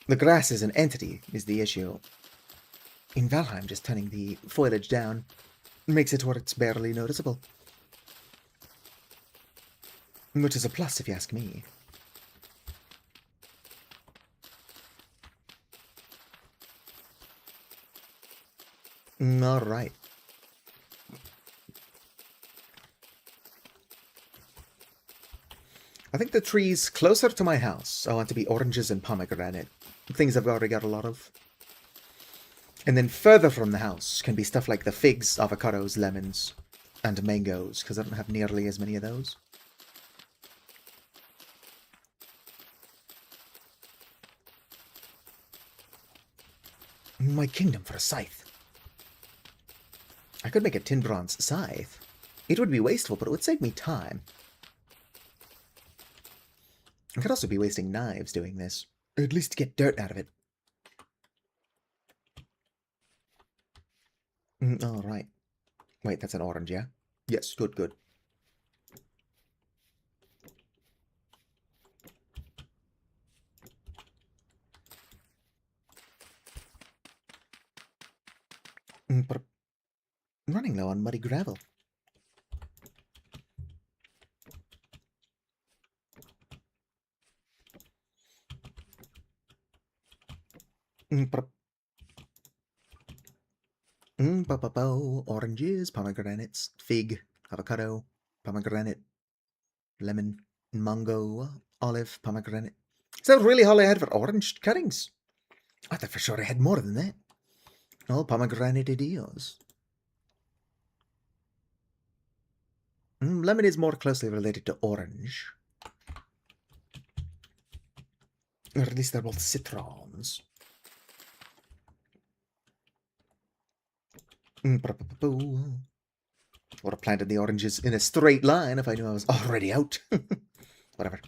The grass as an entity is the issue. In Valheim, just turning the foliage down makes it where it's barely noticeable. Which is a plus, if you ask me. Alright. I think the trees closer to my house I want to be oranges and pomegranate. Things I've already got a lot of. And then further from the house can be stuff like the figs, avocados, lemons, and mangoes, because I don't have nearly as many of those. My kingdom for a scythe. I could make a tin bronze scythe. It would be wasteful, but it would save me time. I could also be wasting knives doing this. Or at least get dirt out of it. Alright. Wait, that's an orange, yeah? Yes, good, good. But I'm running low on muddy gravel. Oranges, pomegranates, fig, avocado, pomegranate, lemon, mango, olive, pomegranate. Is that really all I had for orange cuttings? I thought for sure I had more than that. Oh, pomegranate it is. Lemon is more closely related to orange. Or at least they're both citrons. Would have planted the oranges in a straight line if I knew I was already out. Whatever.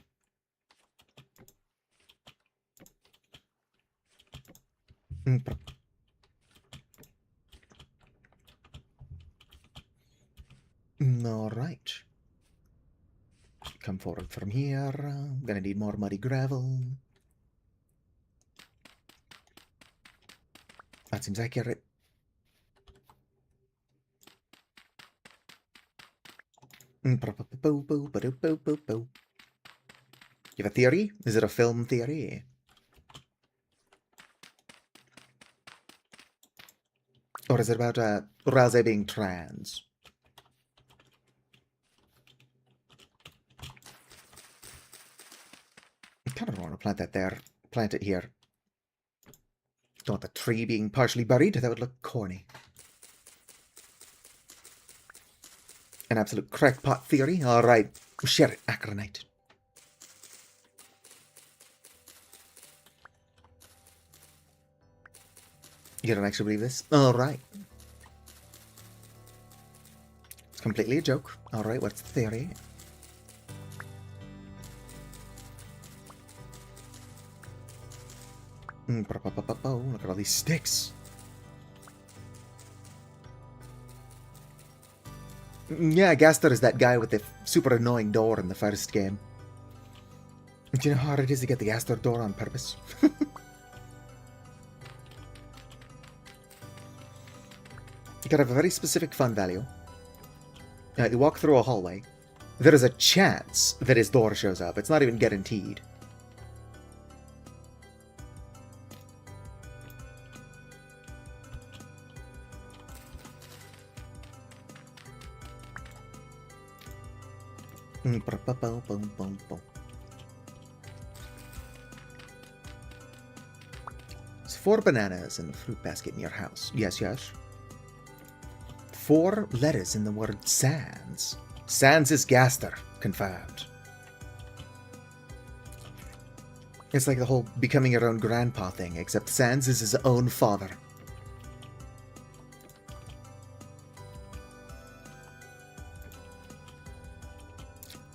Alright. Come forward from here. I'm gonna need more muddy gravel. That seems accurate. You have a theory? Is it a film theory? Or is it about Raze being trans? I kind of want to plant that there. Plant it here. Don't want the tree being partially buried. That would look corny. An absolute crackpot theory. Alright. Share it, Acronite. You don't actually believe this? Alright. It's completely a joke. Alright, what's the theory? Look at all these sticks. Yeah, Gaster is that guy with the super annoying door in the first game. Do you know how hard it is to get the Gaster door on purpose? You gotta have a very specific fun value. You walk through a hallway. There is a chance that his door shows up. It's not even guaranteed. There's 4 bananas in the fruit basket in your house. Yes, yes. 4 letters in the word Sans. Sans is Gaster. Confirmed. It's like the whole becoming your own grandpa thing, except Sans is his own father.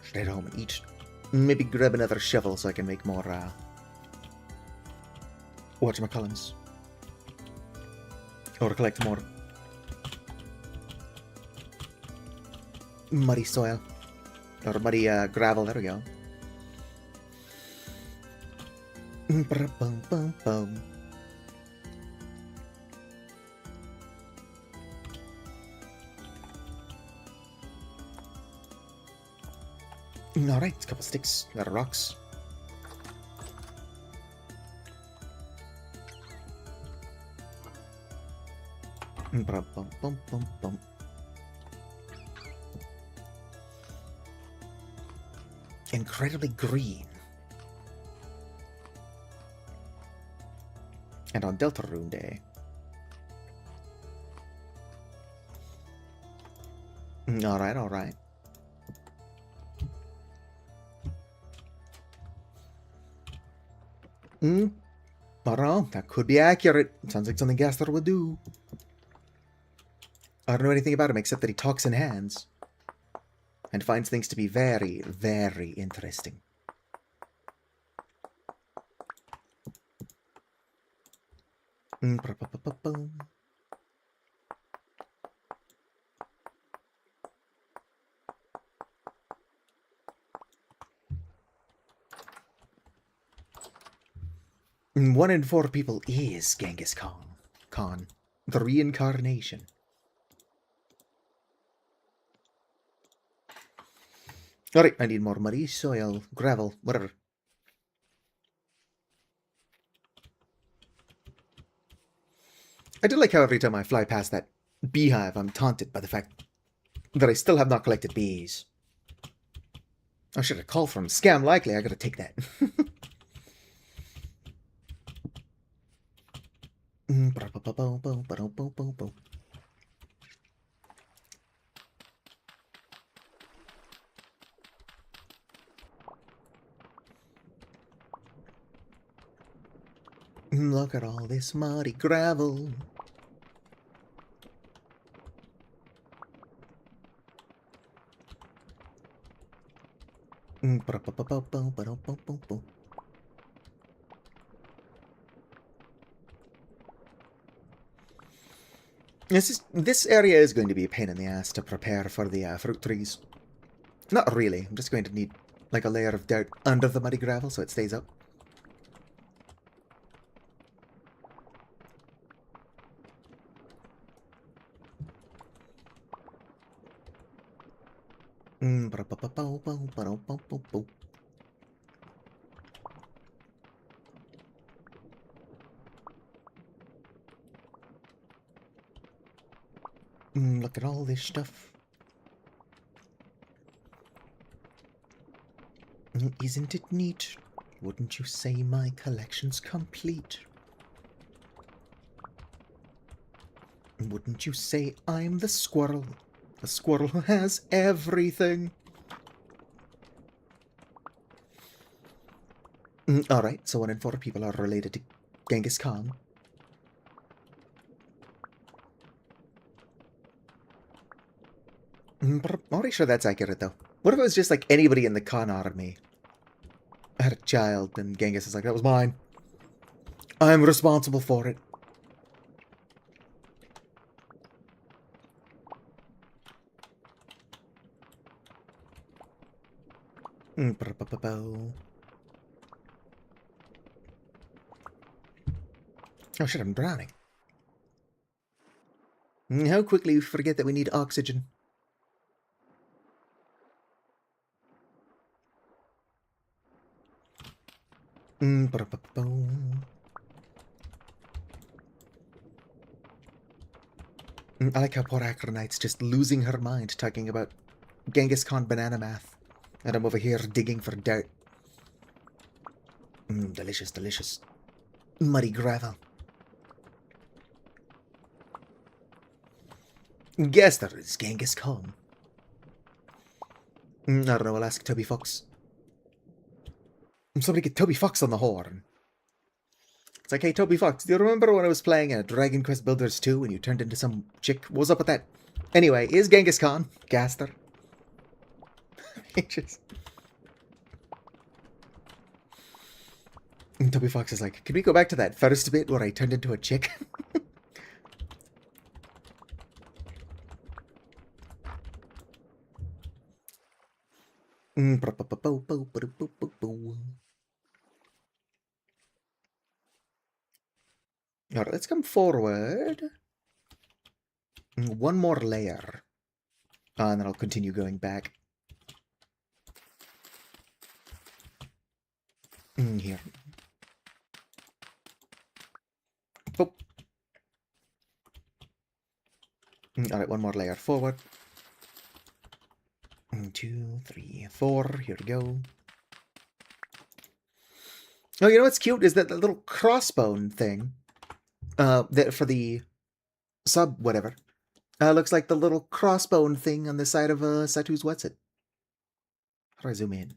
Should head home and eat. Maybe grab another shovel so I can make more, whatchamacallums. Or collect more muddy soil. Or muddy, gravel, there we go. Alright, a couple sticks, a lot of rocks. Incredibly green. And on Deltarune Day. Alright, alright. I don't know. That could be accurate. Sounds like something Gaster would do. I don't know anything about him except that he talks in hands. And finds things to be very, very interesting. One in 4 people is Genghis Khan. Khan. The reincarnation. Alright, I need more muddy, soil, gravel, whatever. I do like how every time I fly past that beehive, I'm taunted by the fact that I still have not collected bees. I should have called from Scam Likely, I gotta take that. Look at all this muddy gravel. This area is going to be a pain in the ass to prepare for the fruit trees. Not really. I'm just going to need like a layer of dirt under the muddy gravel so it stays up. Look at all this stuff. Isn't it neat? Wouldn't you say my collection's complete? Wouldn't you say I'm the squirrel? The squirrel who has everything. Alright, so 1 in 4 people are related to Genghis Khan. I'm pretty sure that's accurate, though. What if it was just like anybody in the Khan army had a child and Genghis is like, that was mine. I'm responsible for it. Oh shit, I'm drowning. How quickly we forget that we need oxygen. I like how poor Acronite's just losing her mind talking about Genghis Khan banana math. And I'm over here digging for dirt. Delicious, delicious. Muddy gravel. Guess that is Genghis Khan. I don't know, I'll ask Toby Fox. Somebody get Toby Fox on the horn. It's like, hey, Toby Fox, do you remember when I was playing Dragon Quest Builders 2 and you turned into some chick? What was up with that? Anyway, is Genghis Khan Gaster? Just... And Toby Fox is like, can we go back to that first bit where I turned into a chick? Alright, let's come forward. 1 more layer. And then I'll continue going back. Here. Oh. Alright, 1 more layer forward. 2, 3, 4. Here we go. Oh, you know what's cute is that the little crossbone thing. That for the sub whatever. Looks like the little crossbone thing on the side of Satu's what's it? How do I zoom in?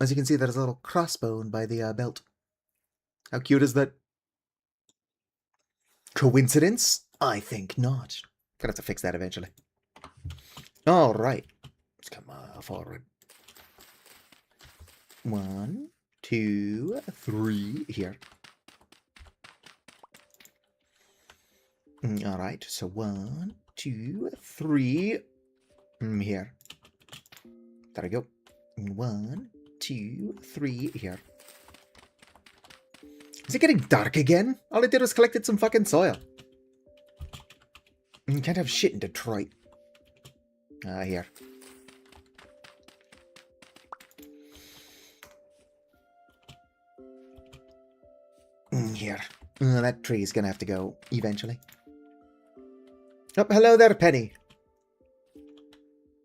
As you can see, there's a little crossbone by the belt. How cute is that? Coincidence? I think not. Gonna have to fix that eventually. Alright. Let's come forward. 1, 2, 3. Here. Alright, so 1, 2, 3. Here. There we go. 1, 2, 3. Here. Is it getting dark again? All I did was collected some fucking soil. You can't have shit in Detroit. Here. Here. That tree is gonna have to go eventually. Oh, hello there, Penny.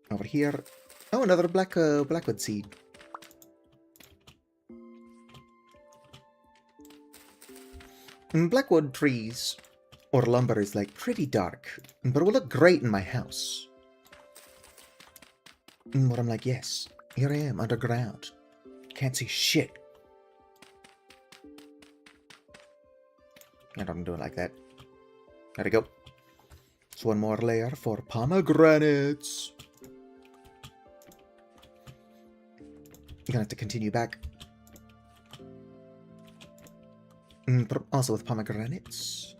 Over here. Oh, another blackwood seed. Blackwood trees or lumber is like pretty dark, but it will look great in my house. But I'm like, yes, here I am underground. Can't see shit. I don't do it like that. There we go. Just one more layer for pomegranates. I'm gonna have to continue back. But also with pomegranates.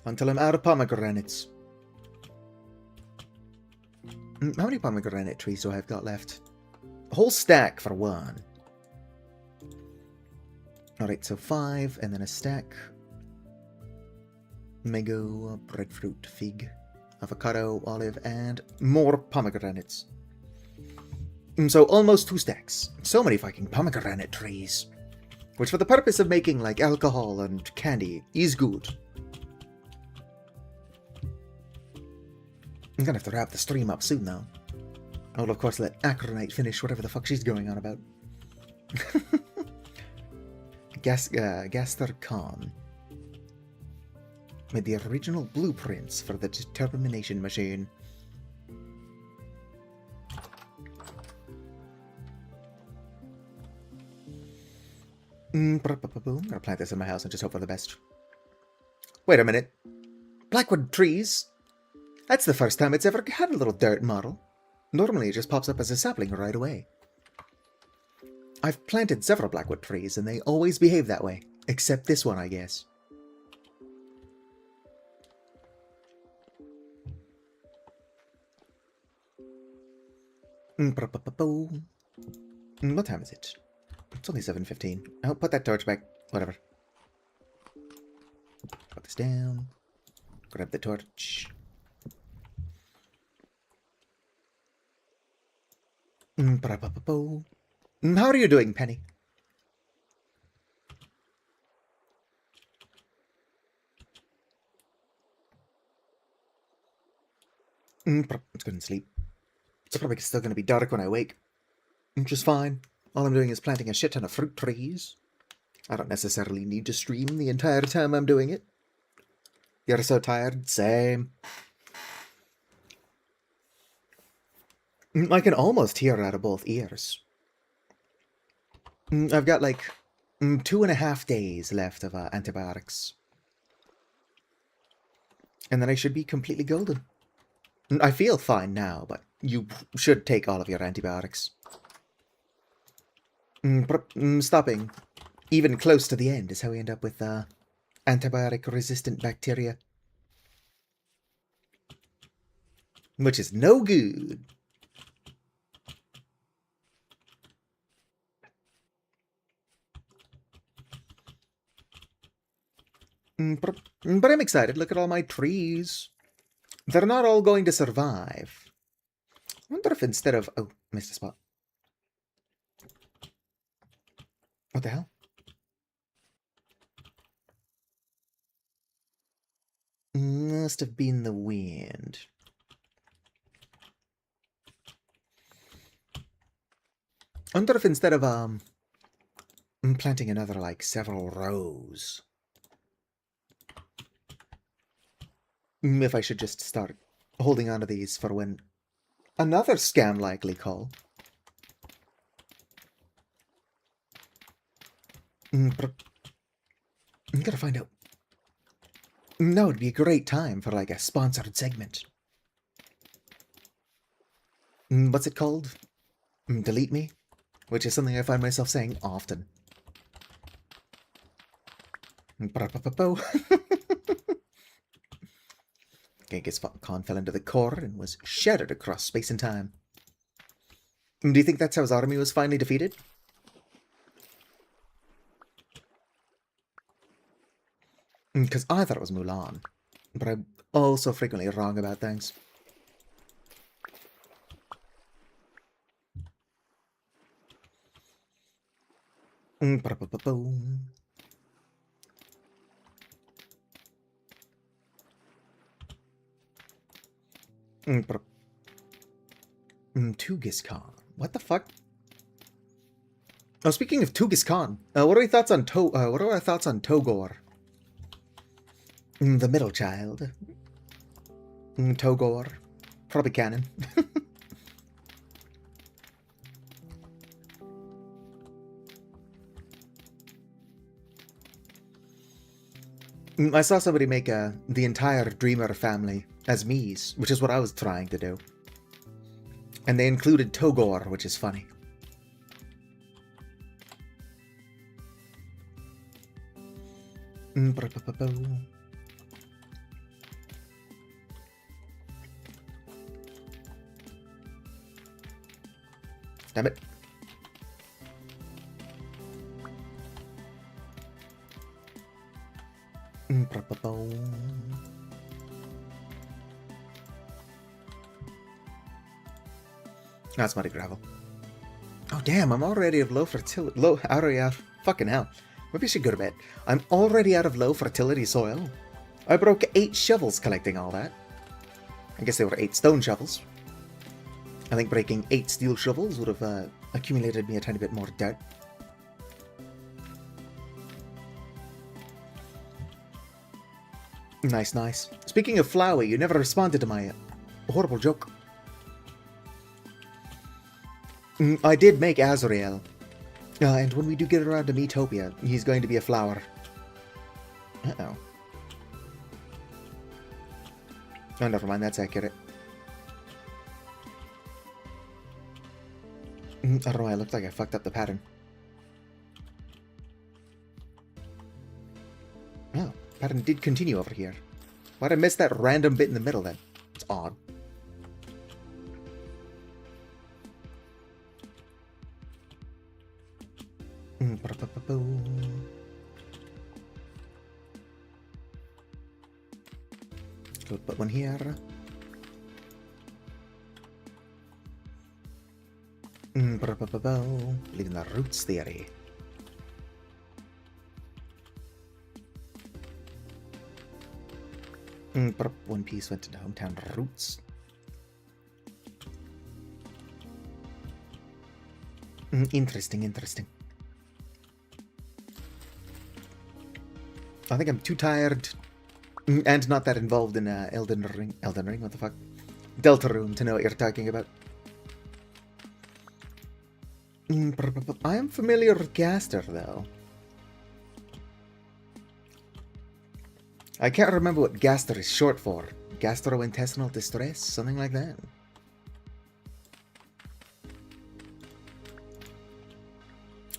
Until I'm out of pomegranates. How many pomegranate trees do I have got left? A whole stack for one. Alright, so 5, and then a stack. Mango, breadfruit, fig, avocado, olive, and more pomegranates. So almost 2 stacks. So many fucking pomegranate trees. Which for the purpose of making like alcohol and candy is good. I'm gonna have to wrap the stream up soon though. I will of course let Acronite finish whatever the fuck she's going on about. Gaster Khan made the original blueprints for the determination machine. I'm gonna plant this in my house and just hope for the best. Wait a minute. Blackwood trees? That's the first time it's ever had a little dirt model. Normally it just pops up as a sapling right away. I've planted several blackwood trees and they always behave that way. Except this one, I guess. What time is it? It's only 7:15. I'll put that torch back. Whatever. Put this down. Grab the torch. How are you doing, Penny? Let's go and sleep. It's probably still going to be dark when I wake. Which is fine. All I'm doing is planting a shit ton of fruit trees. I don't necessarily need to stream the entire time I'm doing it. You're so tired? Same. I can almost hear out of both ears. I've got like 2.5 days left of antibiotics. And then I should be completely golden. I feel fine now, but you should take all of your antibiotics. Stopping even close to the end is how we end up with antibiotic-resistant bacteria. Which is no good. But I'm excited. Look at all my trees. They're not all going to survive. I wonder if instead of... Oh, missed a spot. What the hell? Must have been the wind. I wonder if instead of planting another like several rows, if I should just start holding on to these for when another scam likely call. But I'm gotta find out. No, it'd be a great time for like a sponsored segment. What's it called? Delete me? Which is something I find myself saying often. Genghis Khan fell into the core and was shattered across space and time. Do you think that's how his army was finally defeated? Because I thought it was Mulan, but I'm also frequently wrong about things. Tugis Khan. What the fuck? Oh, speaking of Tugis Khan, what are your thoughts on what are our thoughts on Togor? The middle child. Togor. Probably canon. I saw somebody make the entire Dreamer family as Mies, which is what I was trying to do. And they included Togor, which is funny. Damn it. That's muddy gravel. Oh damn, I'm already of low fertility. Fucking hell. Maybe I should go to bed. I'm already out of low fertility soil. I broke 8 shovels collecting all that. I guess they were 8 stone shovels. I think breaking 8 steel shovels would have accumulated me a tiny bit more dirt. Nice, nice. Speaking of Flowey, you never responded to my horrible joke. I did make Azrael. And when we do get around to Metopia, he's going to be a flower. Uh-oh. Oh, never mind, that's accurate. I don't know why it looked like I fucked up the pattern. Oh, pattern did continue over here. Why'd I miss that random bit in the middle then? It's odd. Good, put one here. Believe in the roots theory. One piece went into hometown roots. Interesting, interesting. I think I'm too tired and not that involved in Elden Ring, what the fuck? Deltarune to know what you're talking about. I am familiar with Gaster, though. I can't remember what Gaster is short for. Gastrointestinal distress? Something like that.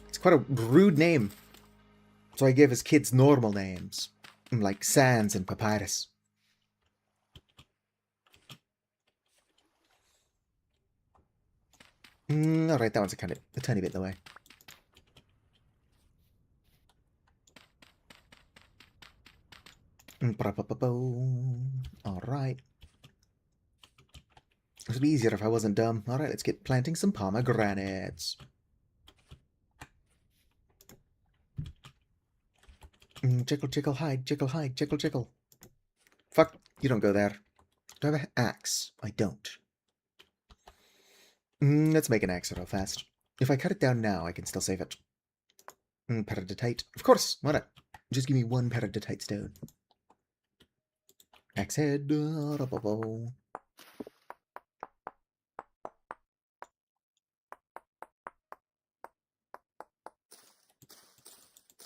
It's quite a rude name. So I gave his kids normal names. Like Sans and Papyrus. Alright, that one's a tiny bit away. Alright. It would be easier if I wasn't dumb. Alright, let's get planting some pomegranates. Jickle, jickle, hide, jickle, hide, jickle, jickle. Fuck, you don't go there. Do I have an axe? I don't. Let's make an axe real fast. If I cut it down now, I can still save it. Peridotite. Of course, why not? Just give me 1 peridotite stone. Axe head.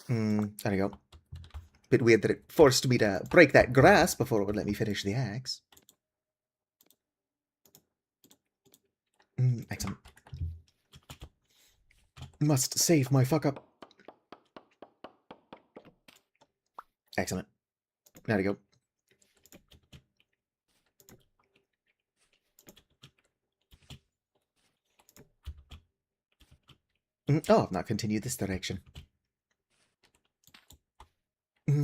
There you go. Bit weird that it forced me to break that grass before it would let me finish the axe. Excellent. Must save my fuck up. Excellent. There we go. Oh, I've not continued this direction.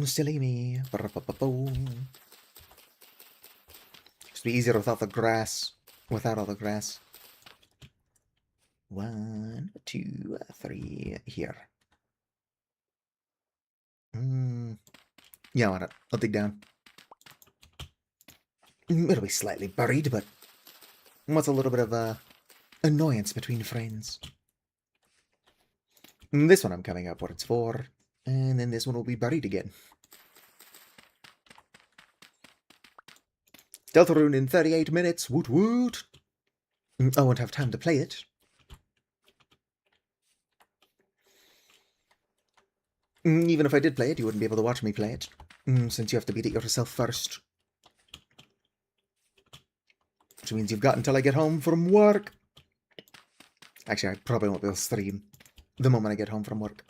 Silly me. Used to be easier without the grass. Without all the grass. 1, 2, 3 here. Yeah, why not? I'll dig down. It'll be slightly buried, but what's a little bit of annoyance between friends? This one I'm coming up what it's for, and then this one will be buried again. Deltarune in 38 minutes, woot woot! I won't have time to play it. Even if I did play it, you wouldn't be able to watch me play it, since you have to beat it yourself first. Which means you've got until I get home from work. Actually, I probably won't be able to stream the moment I get home from work.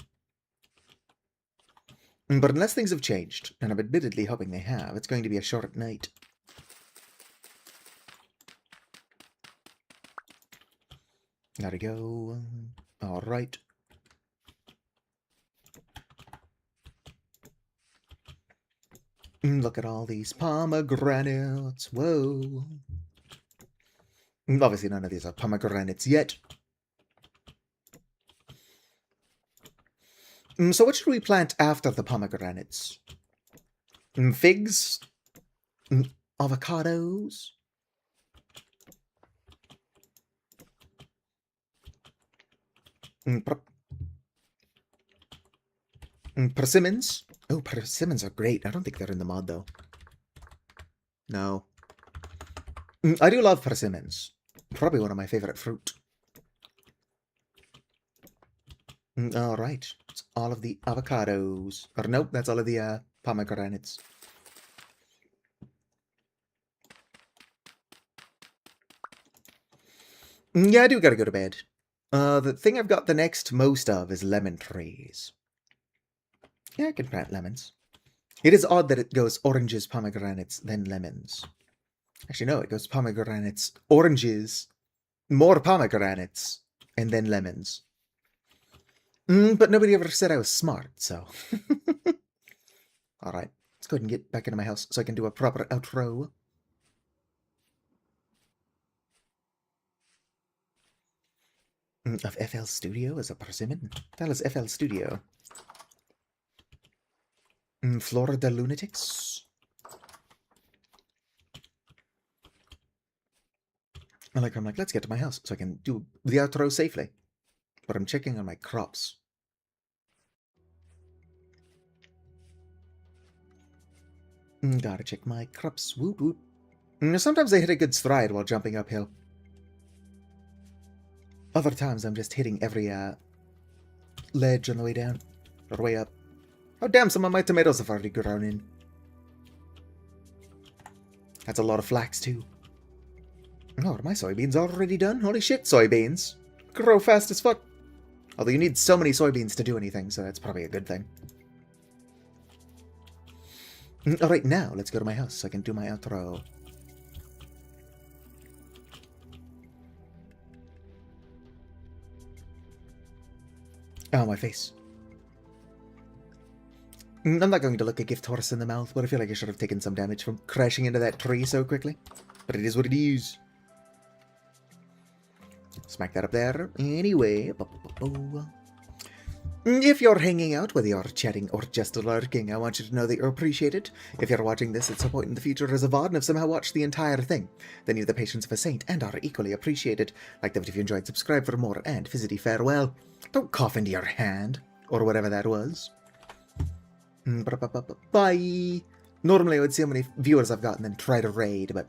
But unless things have changed, and I'm admittedly hoping they have, it's going to be a short night. There we go. Alright. Look at all these pomegranates. Whoa. Obviously none of these are pomegranates yet. So what should we plant after the pomegranates? Figs? Avocados? Persimmons? Oh, persimmons are great. I don't think they're in the mod, though. No. I do love persimmons. Probably one of my favorite fruit. Alright. It's all of the avocados. Or nope, that's all of the pomegranates. Yeah, I do gotta go to bed. The thing I've got the next most of is lemon trees. Yeah, I can plant lemons. It is odd that it goes oranges, pomegranates, then lemons. Actually, no, it goes pomegranates, oranges, more pomegranates, and then lemons. But nobody ever said I was smart, so... Alright, let's go ahead and get back into my house so I can do a proper outro. Of FL Studio as a persimmon? That is FL Studio. Florida Lunatics. I'm like, let's get to my house so I can do the outro safely. But I'm checking on my crops. Gotta check my crops. Woot woot. Sometimes I hit a good stride while jumping uphill. Other times I'm just hitting every ledge on the way down. Or way up. Oh damn, some of my tomatoes have already grown in. That's a lot of flax too. Oh, are my soybeans already done? Holy shit, soybeans. Grow fast as fuck. Although you need so many soybeans to do anything, so that's probably a good thing. Alright, now let's go to my house so I can do my outro. Oh, my face. I'm not going to look a gift horse in the mouth, but I feel like I should have taken some damage from crashing into that tree so quickly. But it is what it is. Smack that up there. Anyway. If you're hanging out, whether you're chatting or just lurking, I want you to know that you're appreciated. If you're watching this at some point in the future as a VOD and have somehow watched the entire thing, then you have the patience of a saint and are equally appreciated. Like that if you enjoyed, subscribe for more, and fizzity farewell. Don't cough into your hand, or whatever that was. Bye! Normally I would see how many viewers I've got and then try to raid, but